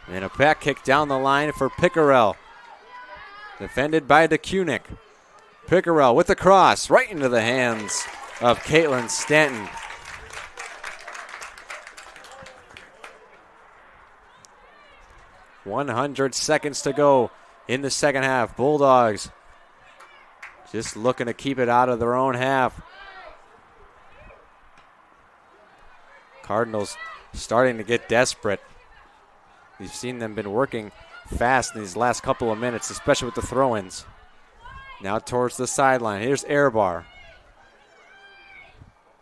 And a back kick down the line for Pickerel. Defended by DeCunick. Pickerel with the cross right into the hands of Caitlin Stanton. .100 seconds to go in the second half. Bulldogs just looking to keep it out of their own half. Cardinals starting to get desperate. We've seen them been working fast in these last couple of minutes, especially with the throw-ins. Now towards the sideline. Here's Airbar.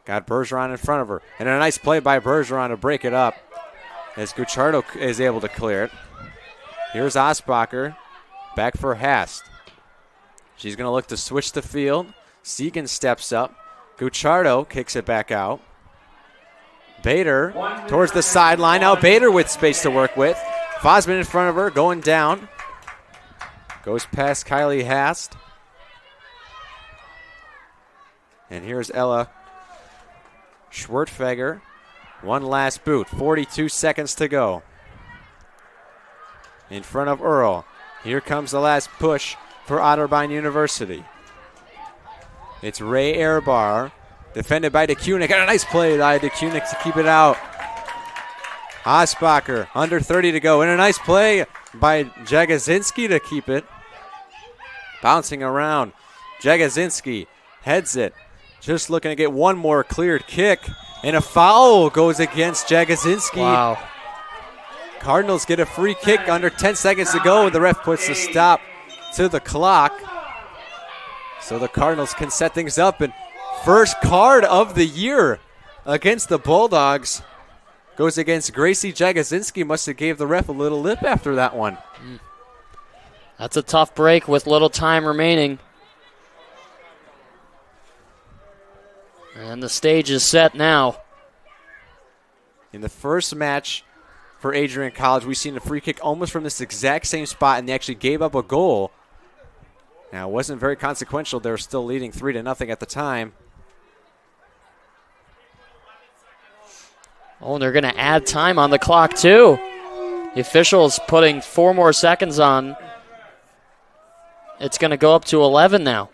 Got Bergeron in front of her. And a nice play by Bergeron to break it up as Gucciardo is able to clear it. Here's Osbacher. Back for Hast. She's going to look to switch the field. Segan steps up. Gucciardo kicks it back out. Bader towards the sideline. Now Bader with space to work with. Fosman in front of her, going down. Goes past Kylie Hast. And here's Ella Schwertfeger. One last boot. 42 seconds to go. In front of Earl. Here comes the last push for Otterbein University. It's Ray Airbar. Defended by DeCunick. And a nice play by DeCunick to keep it out. Osbacher, under 30 to go. And a nice play by Jagosinski to keep it. Bouncing around. Jagosinski heads it. Just looking to get one more cleared kick. And a foul goes against Jagosinski. Wow. Cardinals get a free kick under 10 seconds to go. And the ref puts a stop to the clock. So the Cardinals can set things up. And first card of the year against the Bulldogs goes against Gracie Jagosinski. Must have gave the ref a little lip after that one. That's a tough break with little time remaining. And the stage is set now. In the first match for Adrian College, we've seen a free kick almost from this exact same spot, and they actually gave up a goal. Now, it wasn't very consequential. They were still leading 3-0 at the time. Oh, and they're going to add time on the clock, too. The official is putting 4 more seconds on. It's going to go up to 11 now.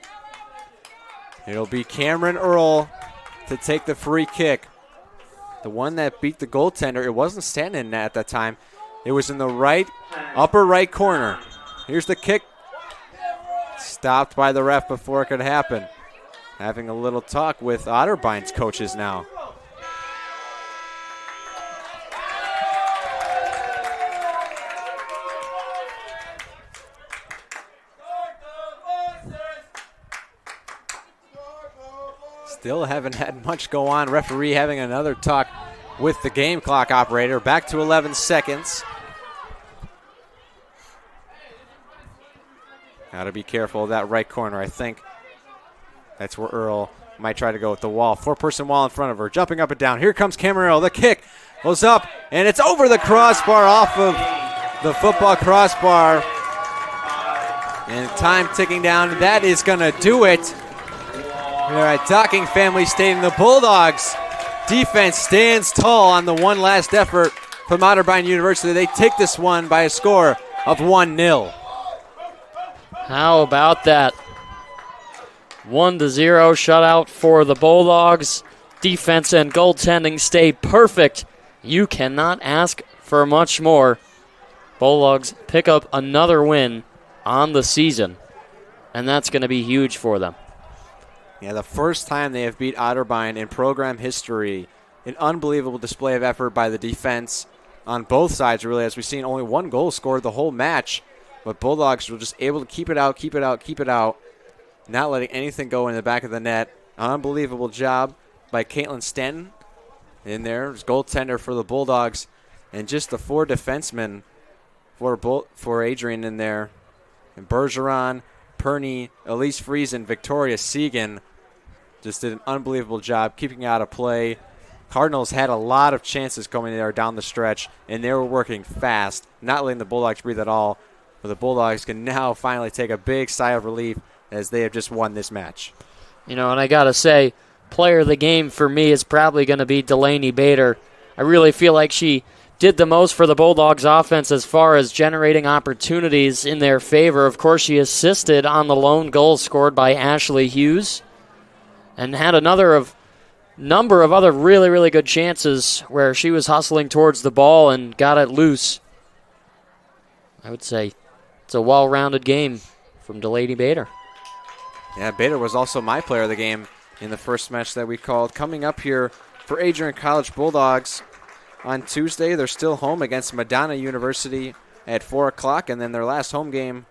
It'll be Cameron Earl to take the free kick. The one that beat the goaltender, it wasn't standing at that time. It was in the right, upper right corner. Here's the kick. Stopped by the ref before it could happen. Having a little talk with Otterbein's coaches now. Still haven't had much go on. Referee having another talk with the game clock operator. Back to 11 seconds. Got to be careful of that right corner. I think that's where Earl might try to go with the wall. 4-person wall in front of her. Jumping up and down. Here comes Cameron Earl. The kick goes up, and it's over the crossbar, off of the football crossbar. And time ticking down. That is going to do it. We're at Docking Family Stadium. The Bulldogs defense stands tall on the one last effort from Otterbein University. They take this one by a score of 1-0. How about that? 1-0 shutout for the Bulldogs. Defense and goaltending stay perfect You cannot ask for much more. Bulldogs pick up another win on the season, and that's going to be huge for them. Yeah, the first time they have beat Otterbein in program history. An unbelievable display of effort by the defense on both sides, really, as we've seen only one goal scored the whole match. But Bulldogs were just able to keep it out, not letting anything go in the back of the net. Unbelievable job by Caitlin Stanton in there. There's goaltender for the Bulldogs. And just the 4 defensemen for Adrian in there. And Bergeron, Perney, Elise Friesen, Victoria Segan just did an unbelievable job keeping out of play. Cardinals had a lot of chances coming there down the stretch, and they were working fast, not letting the Bulldogs breathe at all. But the Bulldogs can now finally take a big sigh of relief as they have just won this match. And I got to say, player of the game for me is probably going to be Delaney Bader. I really feel like she did the most for the Bulldogs offense as far as generating opportunities in their favor. Of course, she assisted on the lone goal scored by Ashley Hughes and had number of other really, really good chances where she was hustling towards the ball and got it loose. I would say it's a well-rounded game from Delaney Bader. Yeah, Bader was also my player of the game in the first match that we called. Coming up here for Adrian College Bulldogs on Tuesday, they're still home against Madonna University at 4 o'clock, and then their last home game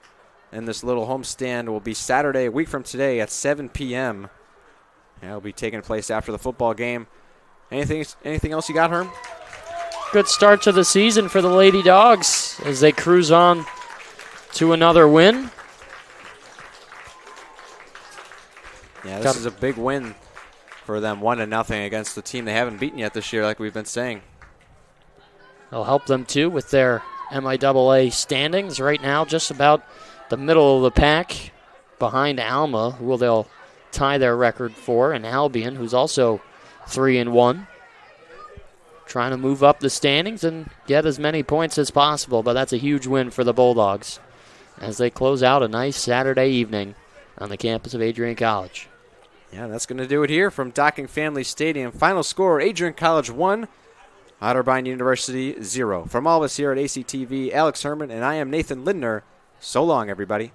in this little homestand will be Saturday, a week from today at 7 p.m. It'll be taking place after the football game. Anything else you got, Herm? Good start to the season for the Lady Dogs as they cruise on to another win. Yeah, this is a big win for them, 1-0 against the team they haven't beaten yet this year, like we've been saying. It'll help them, too, with their MIAA standings right now, just about the middle of the pack behind Alma, who they'll tie their record for, and Albion, who's also 3-1. Trying to move up the standings and get as many points as possible, but that's a huge win for the Bulldogs as they close out a nice Saturday evening on the campus of Adrian College. Yeah, that's going to do it here from Docking Family Stadium. Final score, Adrian College 1, Otterbein University 0. From all of us here at ACTV, Alex Herman, and I am Nathan Lindner. So long, everybody.